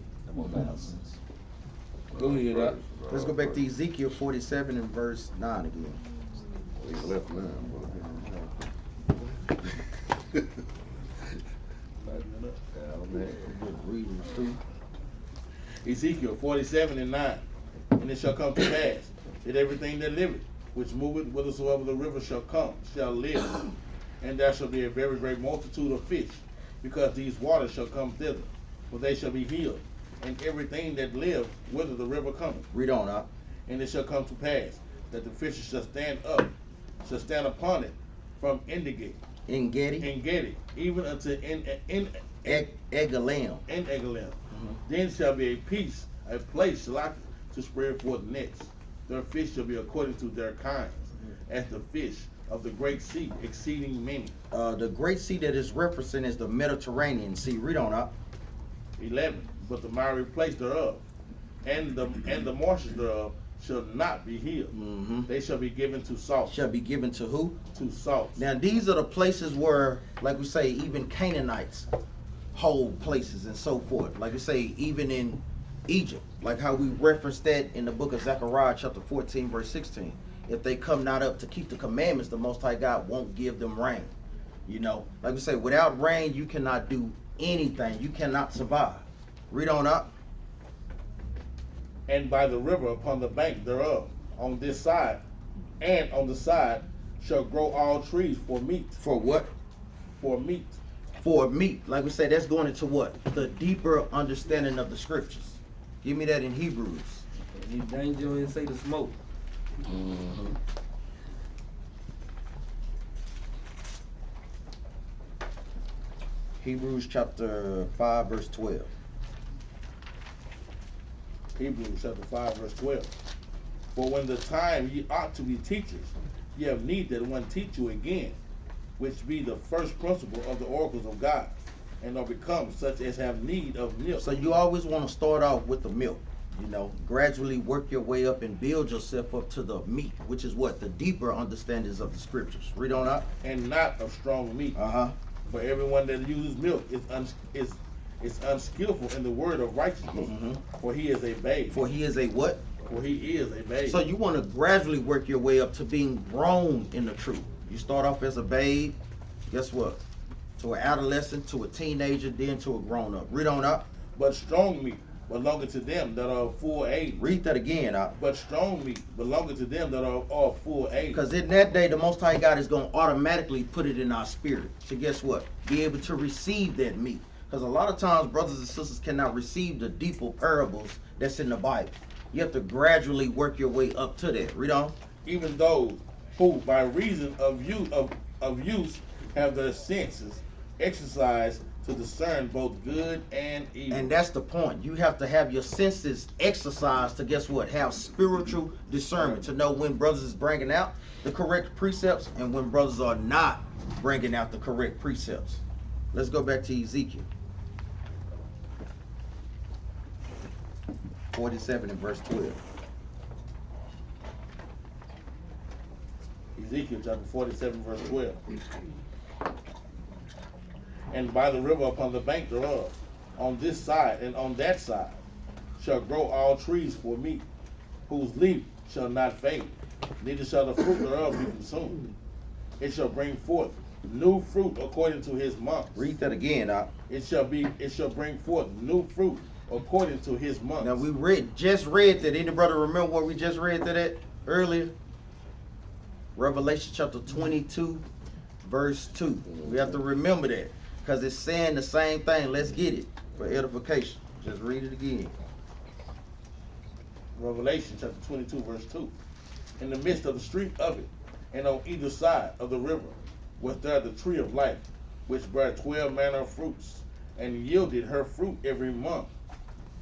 Go ahead, Doc. Let's go back to Ezekiel 47 and verse 9 again. He's left now, Reading too. Ezekiel 47 and 9. And it shall come to pass that everything that liveth, which moveth whithersoever the river shall come, shall live. And there shall be a very great multitude of fish, because these waters shall come thither, for they shall be healed. And everything that live whither the river cometh. Read on up. And it shall come to pass that the fishes shall stand upon it from Engedi, even unto Egalim. Then shall be a place to spread forth nets. Their fish shall be according to their kinds, as the fish of the great sea, exceeding many. The great sea that is referencing is the Mediterranean Sea. Read on up. 11. But the miry place thereof, and the marshes thereof, shall not be healed. They shall be given to salt. Shall be given to who? To salt. Now these are the places where, like we say, even Canaanites hold places and so forth. Like we say, even in Egypt, like how we referenced that in the book of Zechariah chapter 14 verse 16. If they come not up to keep the commandments, the Most High God won't give them rain. You know, like we say, without rain you cannot do anything. You cannot survive. Read on up. And by the river upon the bank thereof, on this side and on the side, shall grow all trees for meat. For what? For meat. For meat. Like we say, that's going into what? The deeper understanding of the scriptures. Give me that in Hebrews. You danger and say the smoke. Hebrews chapter 5 verse 12. Hebrews chapter 5 verse 12. For when the time ye ought to be teachers, ye have need that one teach you again, which be the first principle of the oracles of God, and are become such as have need of milk. So you always want to start off with the milk, you know, gradually work your way up and build yourself up to the meat, which is what? The deeper understandings of the scriptures. Read on up. And not of strong meat. For everyone that uses milk is unskillful in the word of righteousness. For he is a babe. For he is a what? For he is a babe. So you want to gradually work your way up to being grown in the truth. You start off as a babe, guess what? To an adolescent, to a teenager, then to a grown up. Read on up. But strong meat belongeth to them that are of full age. Read that again up. But strong meat belongeth to them that are of full age. Because in that day, the Most High God is going to automatically put it in our spirit. So guess what? Be able to receive that meat. Because a lot of times, brothers and sisters cannot receive the deeper parables that's in the Bible. You have to gradually work your way up to that. Read on. Even those who, by reason of use, have their senses exercised to discern both good and evil. And that's the point. You have to have your senses exercised to, guess what? Have spiritual discernment to know when brothers is bringing out the correct precepts and when brothers are not bringing out the correct precepts. Let's go back to Ezekiel 47 and verse 12. Ezekiel chapter 47 verse 12. And by the river upon the bank thereof, on this side and on that side, shall grow all trees for meat, whose leaf shall not fade, neither shall the fruit thereof be consumed. It shall bring forth new fruit according to his months. Read that again, It shall bring forth new fruit according to his months. Now we just read that. Any brother remember what we just read that at earlier? Revelation chapter 22, verse 2. We have to remember that because it's saying the same thing. Let's get it for edification. Just read it again. Revelation chapter 22, verse 2. In the midst of the street of it, and on either side of the river, was there the tree of life, which bare 12 manner of fruits, and yielded her fruit every month.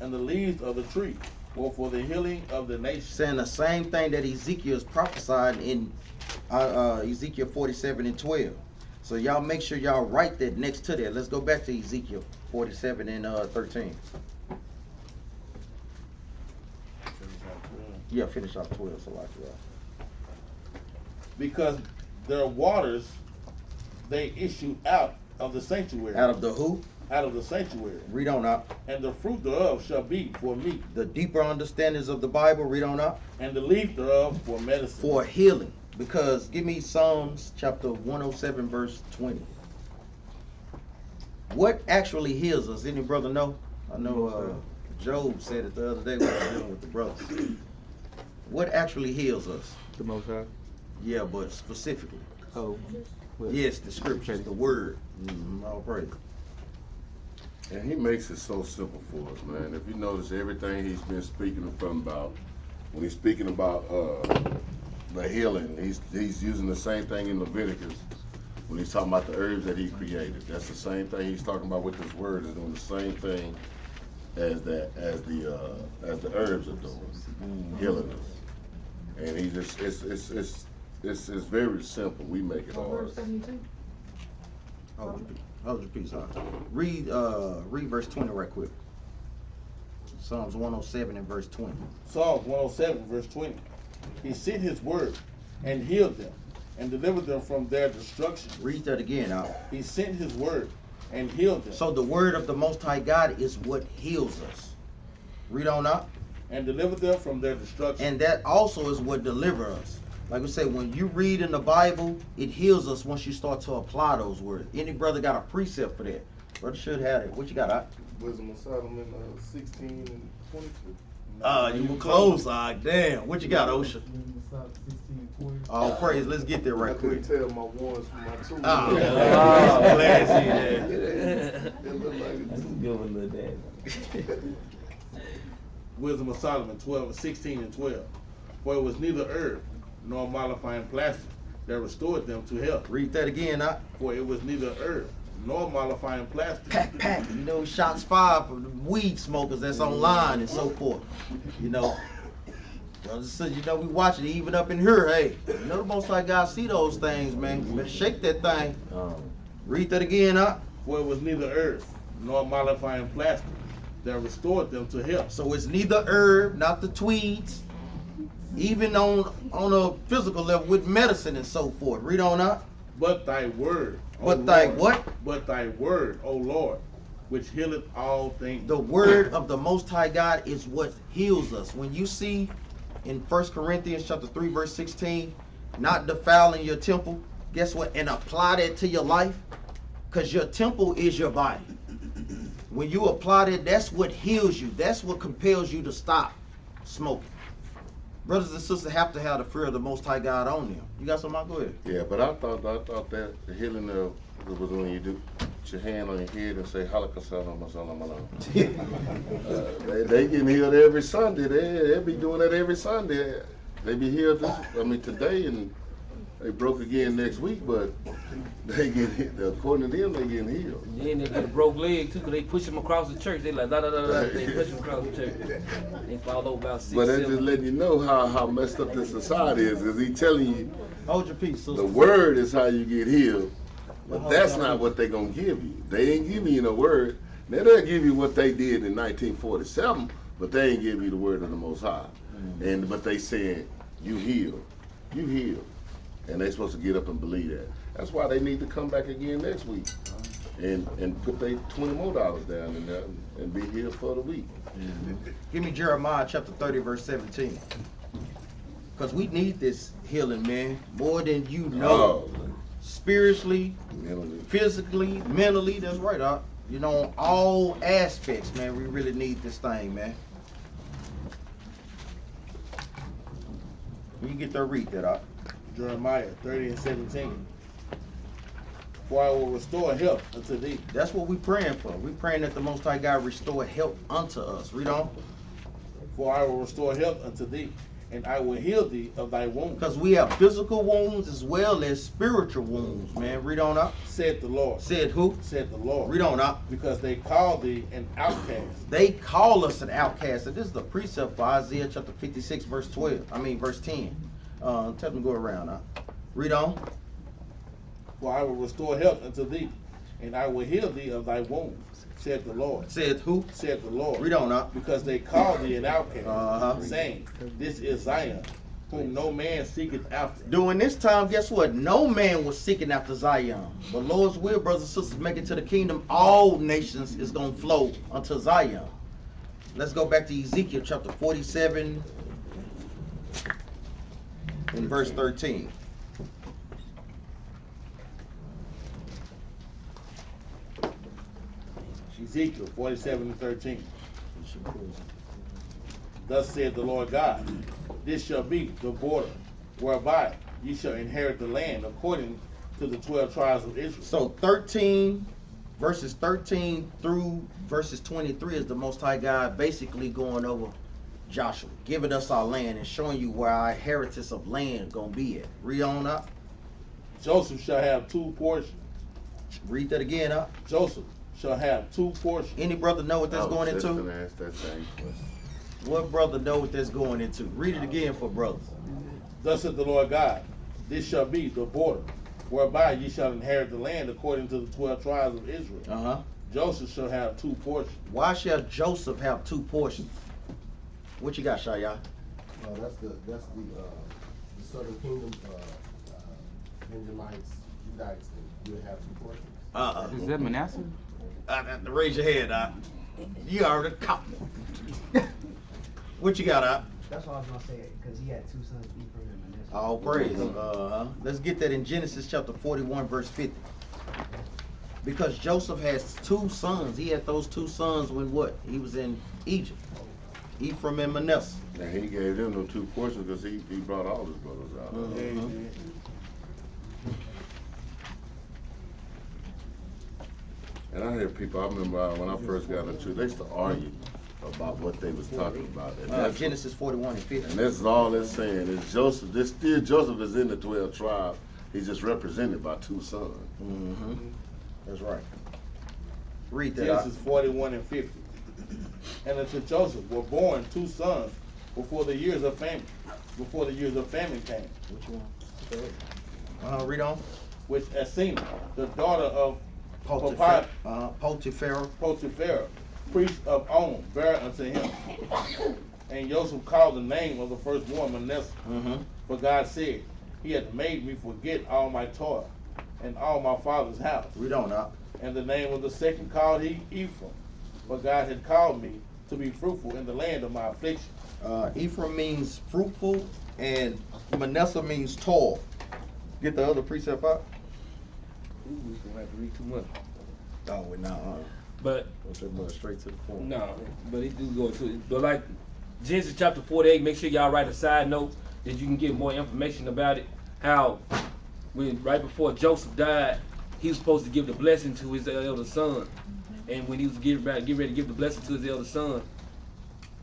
And the leaves of the tree were for the healing of the nation. Saying the same thing that Ezekiel is prophesying in Ezekiel 47 and 12. So y'all make sure y'all write that next to that. Let's go back to Ezekiel 47 and 13. Yeah, finish off 12. So like that. Because their waters, they issued out of the sanctuary. Out of the who? Out of the sanctuary. Read on up. And the fruit thereof shall be for meat. The deeper understandings of the Bible, read on up. And the leaf thereof for medicine. For healing. Because give me Psalms chapter 107 verse 20. What actually heals us? Any brother know? I know Job said it the other day when I was dealing with the brothers. What actually heals us? The Most High. Yeah, but specifically. Oh. Well, yes, the scriptures, the word. All praise. And he makes it so simple for us, man. If you notice everything he's been speaking from about, when he's speaking about the healing, he's using the same thing in Leviticus when he's talking about the herbs that he created. That's the same thing he's talking about with his word. Is doing the same thing as the herbs are doing, healing us. And he just it's very simple. We make it hard. Hold your peace. Read verse 20 right quick. Psalms 107 and verse 20. Psalms 107 verse 20. He sent his word and healed them and delivered them from their destruction. Read that again out. He sent his word and healed them. So the word of the Most High God is what heals us. Read on up. And delivered them from their destruction. And that also is what delivers us. Like we say, when you read in the Bible, it heals us once you start to apply those words. Any brother got a precept for that? Brother should have it. What you got, Out? Wisdom of Solomon 16 and 22. You were close. Damn. What you got, OSHA? Oh, praise. Let's get there right I couldn't quick. tell my ones from my twos. Glad to see that. It looked like it Good one, little dad. Wisdom of Solomon 16 and 12. For it was neither herb nor mollifying plaster that restored them to health. Read that again, Out. For it was neither herb nor mollifying plaster. Pack. You know, shots fired for the weed smokers that's online and so forth. You know. So, you know, we watching it even up in here. Hey, you know the Most High God see those things, man. You better shake that thing. Read that again, Out. For it was neither herb nor mollifying plaster that restored them to health. So it's neither herb, not the tweeds, even on a physical level with medicine and so forth. Read on up. But thy word But thy what? But thy word, O Lord, which healeth all things. The word of the Most High God is what heals us. When you see in 1 Corinthians chapter 3, verse 16, not defiling your temple, guess what? And apply that to your life, because your temple is your body. When you apply that, that's what heals you. That's what compels you to stop smoking. Brothers and sisters have to have the fear of the Most High God on them. You got something? Go ahead. Yeah, but I thought that the healing was when you do put your hand on your head and say Halakha. They getting healed every Sunday. They be doing that every Sunday. They be healed today, and they broke again next week, but they get hit. According to them, they getting healed. And then they get a broke leg too, because they push them across the church. They like, they push them across the church. They fall over about 6, But that's 7. just letting you know how messed up this society is, because he telling you, Hold your peace, sister. the word is how you get healed, but that's not what they gonna give you. They ain't giving you no word. Now they'll give you what they did in 1947, but they ain't give you the word of the Most High. But they saying, you healed, and they supposed to get up and believe that. That's why they need to come back again next week and put their $20 more down in there and be healed for the week. Give me Jeremiah chapter 30, verse 17. Because we need this healing, man, more than you know. Spiritually, physically, mentally, that's right, on all aspects, man, we really need this thing, man. You get to read that out. Jeremiah 30 and 17. For I will restore health unto thee. That's what we praying for. We praying that the Most High God restore health unto us. Read on. For I will restore health unto thee, and I will heal thee of thy wounds. Because we have physical wounds as well as spiritual wounds, man. Read on up. Said the Lord. Said who? Said the Lord. Read on up. Because they called thee an outcast. They call us an outcast. And this is the precept for Isaiah chapter 56, verse 10. Tell them to go around now. Read on. For I will restore health unto thee, and I will heal thee of thy wounds, said the Lord. Said who? Said the Lord. Read on up. Because they called thee an outcast, saying, this is Zion, whom no man seeketh after. During this time, guess what? No man was seeking after Zion. But Lord's will, brothers and sisters, make it to the kingdom. All nations is going to flow unto Zion. Let's go back to Ezekiel chapter 47 and verse 13. Ezekiel 47 and 13. Thus saith the Lord God, this shall be the border whereby ye shall inherit the land according to the 12 tribes of Israel. So verses 13 through verses 23 is the Most High God basically going over Joshua, giving us our land and showing you where our inheritance of land gonna be at. Read on up. Joseph shall have 2 portions. Read that again up. Joseph shall have 2 portions. Any brother know what that's going into? Ask that same question. What brother know what that's going into? Read it again for brothers. Thus saith the Lord God, this shall be the border whereby ye shall inherit the land according to the 12 tribes of Israel. Joseph shall have 2 portions. Why shall Joseph have 2 portions? What you got, Shaya? That's the southern kingdom, Benjamites, Judites, you would have 2 portions. Is that Manasseh? Raise your hand, You already caught me. What you got, That's what I was gonna say, because he had 2 sons, Ephraim and Manasseh. All praise. Let's get that in Genesis chapter 41, verse 50. Because Joseph has 2 sons. He had those 2 sons when what? He was in Egypt. Ephraim and Manasseh. And he gave them the 2 portions because he brought all his brothers out. And I hear people, I remember when I first got into it, they used to argue about what they was talking about. And Genesis 41 and 50. And that's all it's saying is Joseph, Joseph is in the 12 tribes. He's just represented by 2 sons. That's right. Read that. Genesis 41 and 50. And unto Joseph were born 2 sons before the years of famine. Before the years of famine came. Which one? Read on. Which Asenath, the daughter of Potiphar, priest of On, bare unto him. And Joseph called the name of the firstborn Manasseh. For God said, he hath made me forget all my toil, and all my father's house. Read on now. And the name of the second called he Ephraim, for God had called me to be fruitful in the land of my affliction. Ephraim means fruitful, and Manasseh means tall. Get the other precept out. Ooh, we don't have to read too much. Oh, we're not. But Straight to the point. no, but it do go into it. But like Genesis chapter 48, make sure y'all write a side note that you can get more information about it. How when right before Joseph died, he was supposed to give the blessing to his elder son, and when he was getting ready to give the blessing to his elder son,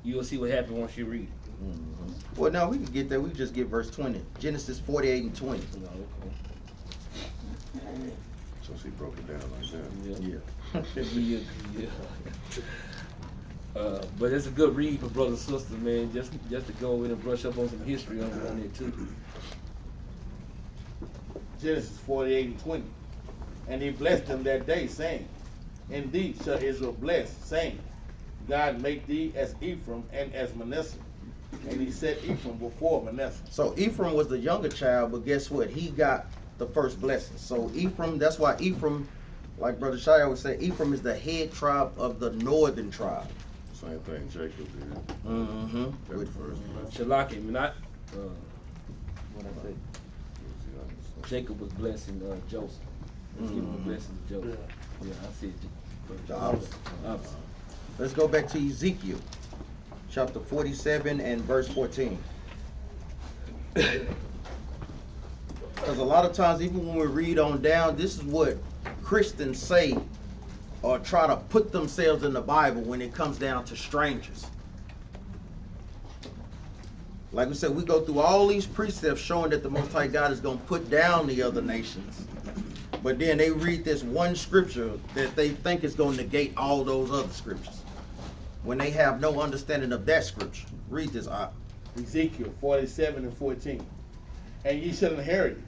you'll see what happened once you read it. Mm-hmm. Well, no, we can get there. We can just get verse 20. Genesis 48 and 20. No, okay. So she broke it down like that. Yeah. Yeah. But it's a good read for brothers and sisters, man. Just to go in and brush up on some history on there too. Genesis 48 and 20. And he blessed them that day, saying, Indeed shall Israel bless, saying, God make thee as Ephraim and as Manasseh. And he set Ephraim before Manasseh. So Ephraim was the younger child, but guess what? He got the first blessing. So Ephraim, that's why Ephraim, like Brother Shia would say, Ephraim is the head tribe of the northern tribe. Same thing Jacob did. Mm-hmm. With first. Shalaki, not what I say. Jacob was blessing Joseph. He was giving the blessing to Joseph. Yeah, I see it. The opposite. Let's go back to Ezekiel, chapter 47 and verse 14. Because a lot of times, even when we read on down, this is what Christians say or try to put themselves in the Bible when it comes down to strangers. Like we said, we go through all these precepts showing that the Most High God is going to put down the other nations. But then they read this one scripture that they think is going to negate all those other scriptures, when they have no understanding of that scripture. Read this out. Ezekiel 47 and 14. And ye shall inherit it,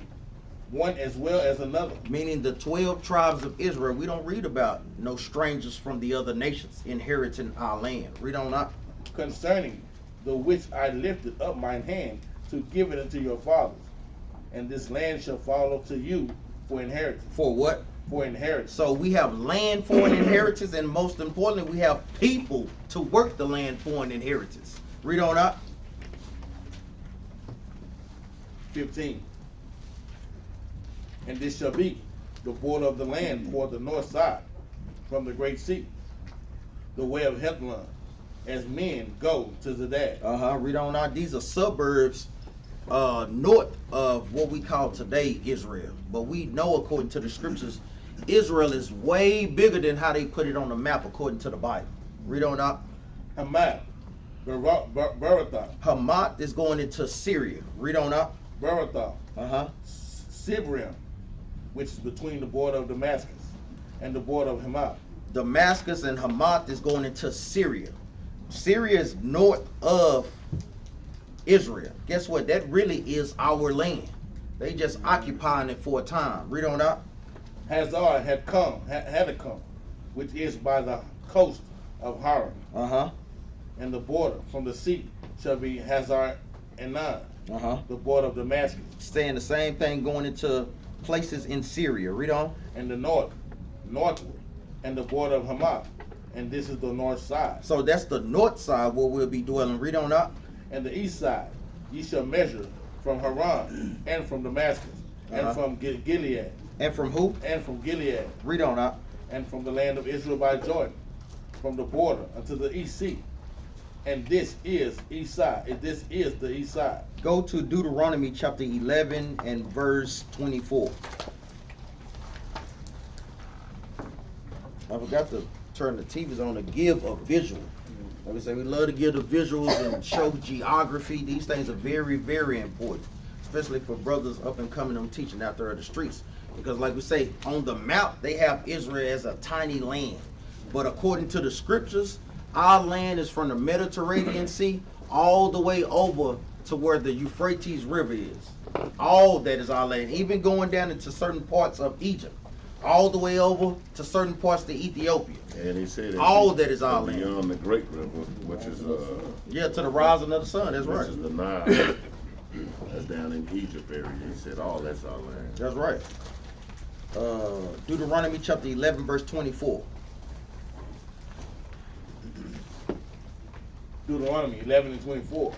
one as well as another. Meaning the 12 tribes of Israel. We don't read about no strangers from the other nations inheriting our land. Read on up. Concerning the which I lifted up mine hand to give it unto your fathers. And this land shall fall up to you for inheritance. For what? For inheritance. So we have land for an inheritance, and most importantly, we have people to work the land for an inheritance. Read on up. 15. And this shall be the border of the land toward the north side, from the great sea, the way of Hethlon, as men go to Zedad. Read on out. These are suburbs north of what we call today Israel. But we know, according to the scriptures, Israel is way bigger than how they put it on the map according to the Bible. Read on out. Hamath, Beratha. Hamath is going into Syria. Read on out. Beratha. Sibrim, which is between the border of Damascus and the border of Hamath. Damascus and Hamath is going into Syria. Syria is north of Israel. Guess what? That really is our land. They just occupying it for a time. Read on out. Hazar had come, which is by the coast of Haran. And the border from the sea shall be Hazar Enan, the border of Damascus. Saying the same thing going into places in Syria. Read on. And the northward, and the border of Hamath. And this is the north side. So that's the north side where we'll be dwelling. Read on up. And the east side, ye shall measure from Haran, and from Damascus, and from Gilead. And from who? And from Gilead. Read on up. And from the land of Israel by Jordan, from the border unto the east sea. And this is east side. This is the east side. Go to Deuteronomy chapter 11 and verse 24. I forgot to turn the TVs on to give a visual. Like we say, we love to give the visuals and show geography. These things are very, very important, especially for brothers up and coming and teaching out there in the streets. Because like we say, on the map, they have Israel as a tiny land. But according to the scriptures, our land is from the Mediterranean Sea all the way over to where the Euphrates River is. All that is our land, even going down into certain parts of Egypt. All the way over to certain parts of Ethiopia. And he said all that is our land. Beyond the Great River, which is to the rising of the sun. That's right. Which is the Nile. That's down in Egypt area. He said all that's our land. That's right. Deuteronomy chapter 11, verse 24. Deuteronomy 11 and 24.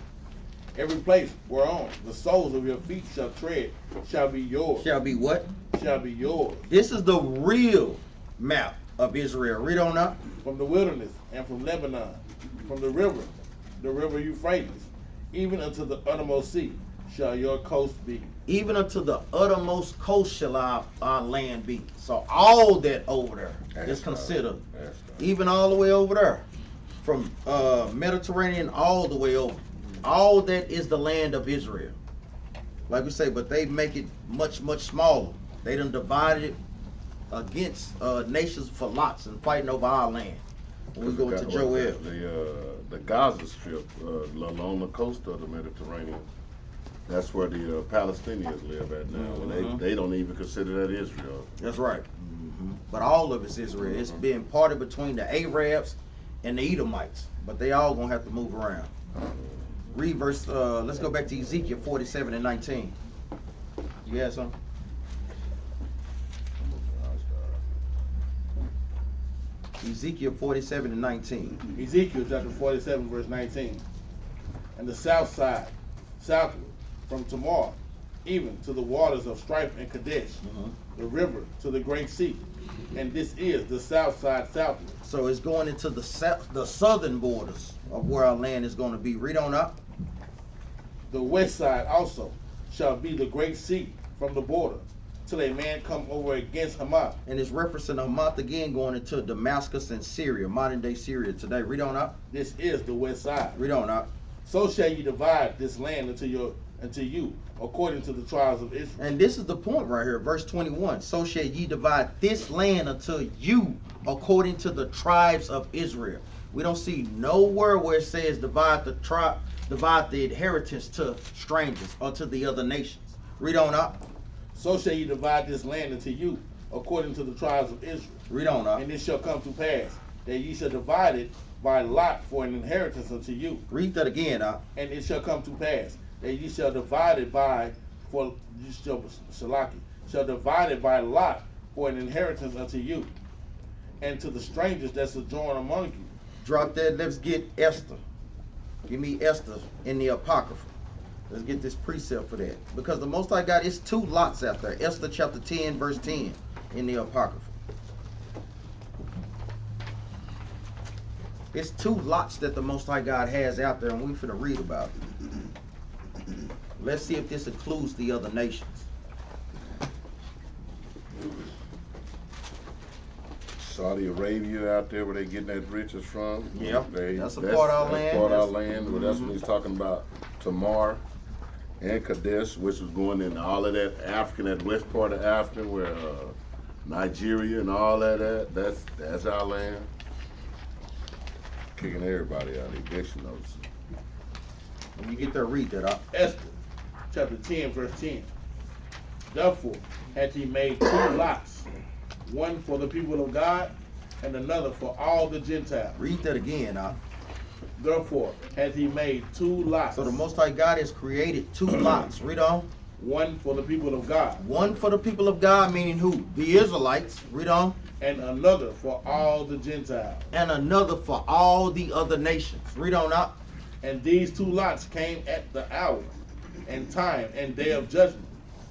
Every place whereon the soles of your feet shall tread shall be yours. Shall be what? Shall be yours. This is the real map of Israel. Read on up. From the wilderness and from Lebanon, from the river Euphrates, even unto the uttermost sea shall your coast be. Even unto the uttermost coast shall our land be. So all that over there is considered. Even all the way over there. From Mediterranean all the way over. All that is the land of Israel. Like we say, but they make it much, much smaller. They done divided it against nations for lots and fighting over our land. When we go into Joel. The Gaza Strip along the coast of the Mediterranean. That's where the Palestinians live at now. And they don't even consider that Israel. That's right. But all of it's Israel. It's being parted between the Arabs and the Edomites. But they all gonna have to move around. Read verse, let's go back to Ezekiel 47 and 19. You have something? Ezekiel 47 and 19. Ezekiel chapter 47 verse 19. And the south side, southward, from Tamar, even to the waters of Strife and Kadesh, the river to the great sea. And this is the south side southward. So it's going into the southern borders of where our land is going to be. Read on up. The west side also shall be the great sea from the border, till a man come over against Hamath. And it's referencing Hamath again, going into Damascus and Syria, modern day Syria today. Read on up. This is the west side. Read on up. So shall you divide this land unto you, according to the tribes of Israel. And this is the point right here, verse 21. So shall ye divide this land unto you, according to the tribes of Israel. We don't see nowhere where it says divide the inheritance to strangers or to the other nations. Read on up. So shall you divide this land unto you, according to the tribes of Israel. Read on up. And it shall come to pass that ye shall divide it by lot for an inheritance unto you. Read that again, up. And it shall come to pass that ye shall divide it by divide it by lot for an inheritance unto you, and to the strangers that sojourn among you. Drop that. Let's get Esther. Give me Esther in the Apocrypha. Let's get this precept for that. Because the Most High God, it's two lots out there. Esther chapter 10, verse 10 in the Apocrypha. It's two lots that the Most High God has out there, and we're finna read about it. Let's see if this includes the other nations. Saudi Arabia out there where they getting that riches from. Yep, that's a part of our land. Part of our land. Well, that's when he's talking about Tamar and Kadesh, which was going into all of that African, that west part of Africa, where Nigeria and all that. That's our land. Kicking everybody out. Eviction notices. When you get there, read that up. Esther chapter 10, verse 10. Therefore hath he made two lots, one for the people of God, and another for all the Gentiles. Read that again, Therefore hath he made two lots. So the Most High God has created two lots. Read on. One for the people of God. One for the people of God, meaning who? The Israelites. Read on. And another for all the Gentiles. And another for all the other nations. Read on up. And these two lots came at the hour and time and day of judgment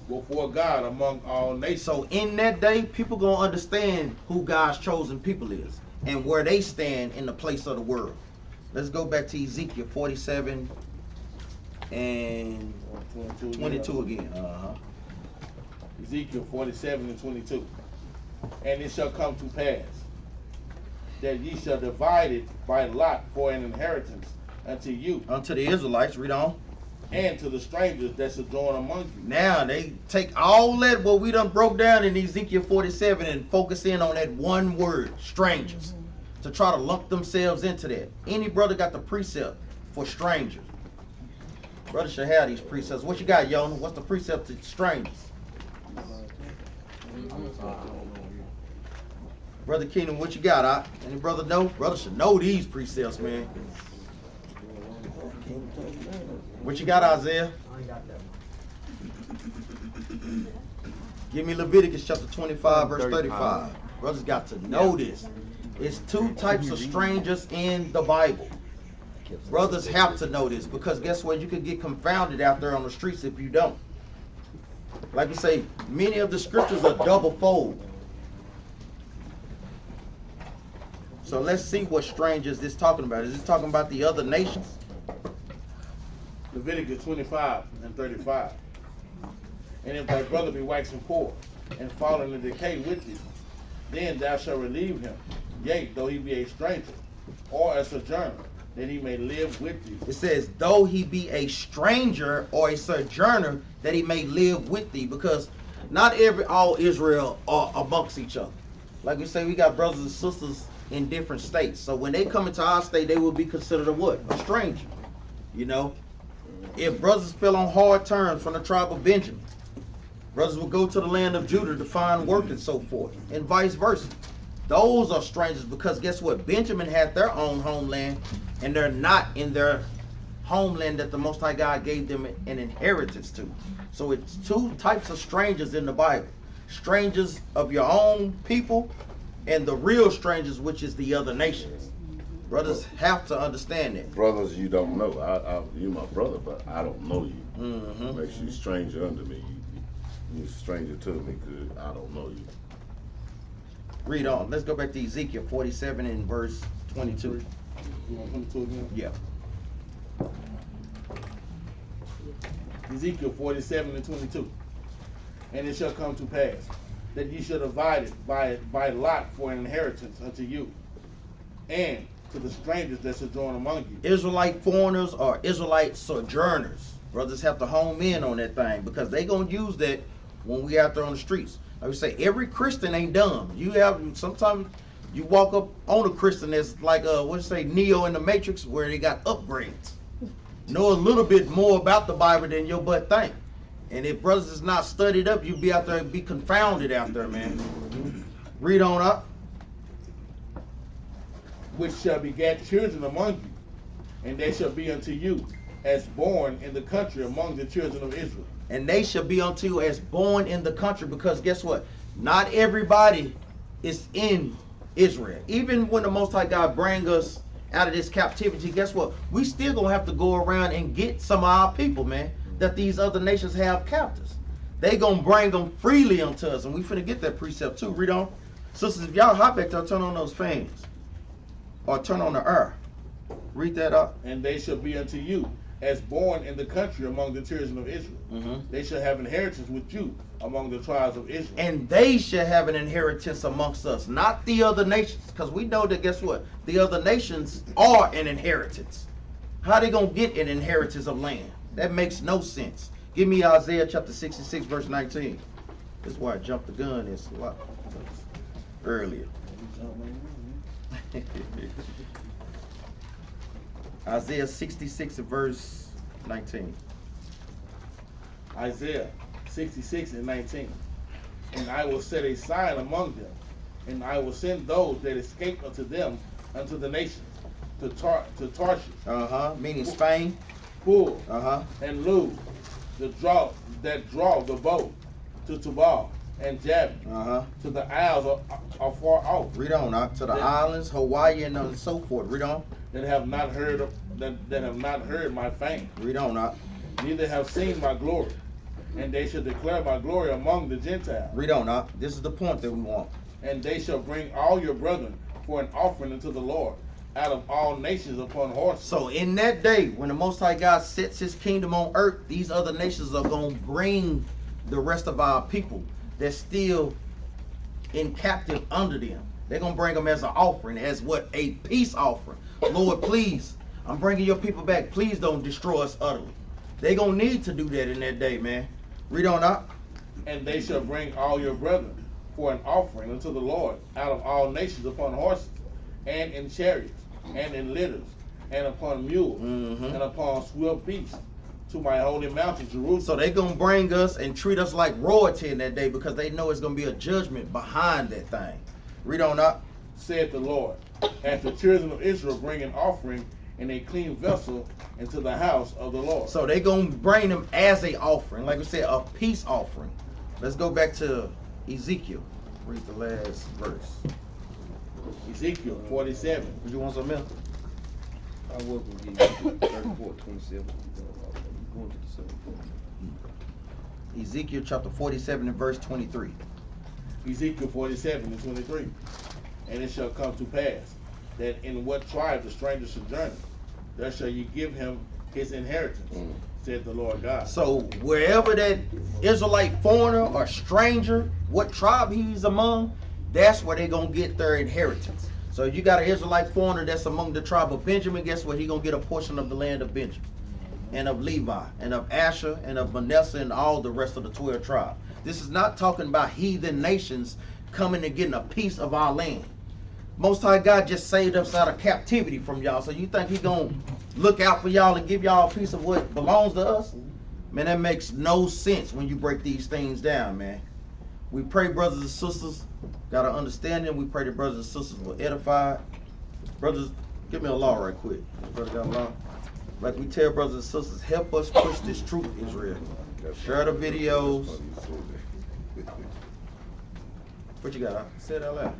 before God among all nations. So in that day, people gonna understand who God's chosen people is and where they stand in the place of the world. Let's go back to Ezekiel 47 and 22 again. Ezekiel 47 and 22. And it shall come to pass that ye shall divide it by lot for an inheritance unto you. Unto the Israelites, read on. And to the strangers that sojourn among you. Now they take all that what we done broke down in Ezekiel 47 and focus in on that one word, strangers, to try to lump themselves into that. Any brother got the precept for strangers? Brother should have these precepts. What you got, Yona? What's the precept to strangers? Brother Keenan, what you got? Any brother know? Brother should know these precepts, man. What you got, Isaiah? I ain't got that Give me Leviticus chapter 25, verse 35. Brothers got to know this. It's two types of strangers in the Bible. Brothers have to know this, because guess what? You could get confounded out there on the streets if you don't. Like we say, many of the scriptures are double fold. So let's see what strangers this talking about. Is this talking about the other nations? Leviticus 25 and 35. And if thy brother be waxing poor, and fallen in decay with thee, then thou shalt relieve him, yea, though he be a stranger, or a sojourner, that he may live with thee. It says, though he be a stranger or a sojourner, that he may live with thee. Because not all Israel are amongst each other. Like we say, we got brothers and sisters in different states. So when they come into our state, they will be considered a what? A stranger. You know? If brothers fell on hard terms from the tribe of Benjamin, brothers will go to the land of Judah to find work and so forth, and vice versa. Those are strangers, because guess what? Benjamin had their own homeland, and they're not in their homeland that the Most High God gave them an inheritance to. So it's two types of strangers in the Bible. Strangers of your own people, and the real strangers, which is the other nations. Brothers have to understand that. Brothers you don't know. You my brother, but I don't know you. Mm-hmm. Makes you a stranger unto me. You're a stranger to me because I don't know you. Read on. Let's go back to Ezekiel 47 and verse 22. You want 22 again? Yeah. Ezekiel 47 and 22. And it shall come to pass that ye shall divide it by lot for an inheritance unto you, and to the strangers that sojourn among you. Israelite foreigners or Israelite sojourners. Brothers have to home in on that thing, because they gonna use that when we out there on the streets. Like we say, every Christian ain't dumb. You have, sometimes you walk up on a Christian that's like Neo in the Matrix, where they got upgrades. Know a little bit more about the Bible than your butt think. And if brothers is not studied up, you be out there and be confounded out there, man. Read on up. Which shall beget children among you, and they shall be unto you as born in the country among the children of Israel. And they shall be unto you as born in the country, because guess what? Not everybody is in Israel. Even when the Most High God bring us out of this captivity, guess what? We still gonna have to go around and get some of our people, man, that these other nations have captives. They gonna bring them freely unto us, and we finna get that precept too. Read on. Sisters, if y'all hot back there, turn on those fans. Or turn on the air. Read that up. And they shall be unto you as born in the country among the children of Israel. Mm-hmm. They shall have inheritance with you among the tribes of Israel. And they shall have an inheritance amongst us, not the other nations. Because we know that, guess what? The other nations are an inheritance. How they going to get an inheritance of land? That makes no sense. Give me Isaiah chapter 66, verse 19. This is why I jumped the gun this earlier. Isaiah 66 and verse 19. Isaiah 66 and 19. And I will set a sign among them, and I will send those that escape unto them unto the nations, to Tarshish. Meaning Spain. Pul. And Lud, that draw the bow, to Tubal and Javan, to the isles are far off. Read on, to the islands, Hawaii, and so forth. Read on. That have not heard that have not heard my fame. Read on, neither have seen my glory, and they shall declare my glory among the Gentiles. Read on, this is the point that we want. And they shall bring all your brethren for an offering unto the Lord out of all nations upon horses. So in that day, when the Most High God sets his kingdom on earth, these other nations are going to bring the rest of our people that's still in captive under them. They're going to bring them as an offering, as what? A peace offering. Lord, please, I'm bringing your people back. Please don't destroy us utterly. They're going to need to do that in that day, man. Read on up. And they shall bring all your brethren for an offering unto the Lord out of all nations upon horses, and in chariots, and in litters, and upon mules, and upon swift beasts, to my holy mountain, Jerusalem. So they're going to bring us and treat us like royalty in that day, because they know it's going to be a judgment behind that thing. Read on up. Saith the Lord, as the children of Israel bring an offering in a clean vessel into the house of the Lord. So they're going to bring them as a offering, like we said, a peace offering. Let's go back to Ezekiel. Read the last verse. Ezekiel 47. Would you want some milk? I was going to give you 34, 27. Going to the 74. Ezekiel chapter 47 and verse 23. Ezekiel 47 and 23. And it shall come to pass that in what tribe the stranger sojourneth, there shall you give him his inheritance, said the Lord God. So wherever that Israelite foreigner or stranger, what tribe he's among, that's where they're going to get their inheritance. So if you got an Israelite foreigner that's among the tribe of Benjamin, guess what? He's going to get a portion of the land of Benjamin, and of Levi, and of Asher, and of Manasseh, and all the rest of the 12 tribes. This is not talking about heathen nations coming and getting a piece of our land. Most High God just saved us out of captivity from y'all. So you think He's going to look out for y'all and give y'all a piece of what belongs to us? Man, that makes no sense when you break these things down, man. We pray, brothers and sisters, got an understanding. We pray the brothers and sisters will edify. Brothers, give me a law right quick. Brother got a law? Like we tell brothers and sisters, help us push this truth, Israel. Share the videos. What you got? Say it out loud.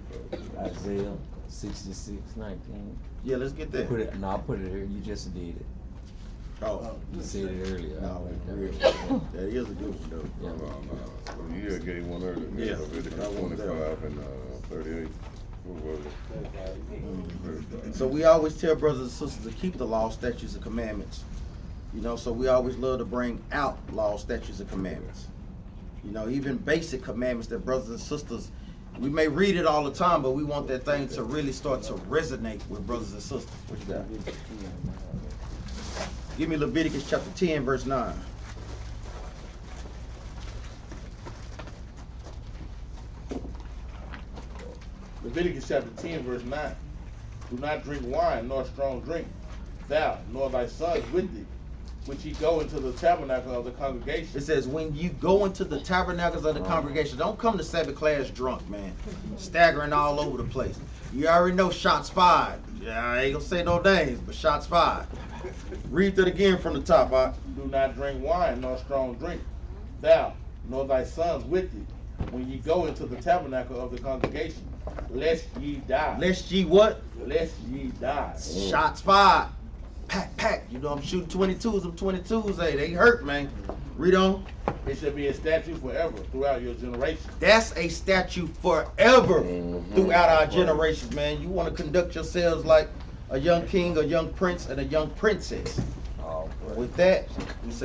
Isaiah 66:19. Yeah, let's get that. Put it. No, I put it here. You just did it. Oh, You said it earlier. no, that is a good one though. Yeah. Yeah, gave one earlier. Yeah. Leviticus I want that 25 and 38. What was it? So we always tell brothers and sisters to keep the law, statutes, and commandments. You know, so we always love to bring out law, statutes, and commandments. You know, even basic commandments that brothers and sisters, we may read it all the time, but we want that thing to really start to resonate with brothers and sisters. What you got? Give me Leviticus chapter 10, verse 9. Leviticus chapter 10, verse 9. Do not drink wine, nor strong drink, thou, nor thy sons with thee, which ye go into the tabernacle of the congregation. It says, when you go into the tabernacles of the congregation, don't come to Sabbath class drunk, man. Staggering all over the place. You already know shots fired. Yeah, I ain't gonna say no names, but shots fired. Read that again from the top, Bob. Do not drink wine, nor strong drink, thou, nor thy sons with thee, when ye go into the tabernacle of the congregation, lest ye die. Lest ye what? Lest ye die. Shots fired. Pack, pack. You know I'm shooting 22s. Them 22s, hey, they hurt, man. Read on. It shall be a statute forever throughout your generations. That's a statute forever throughout our generations, man. You want to conduct yourselves like a young king, a young prince, and a young princess. With that, we say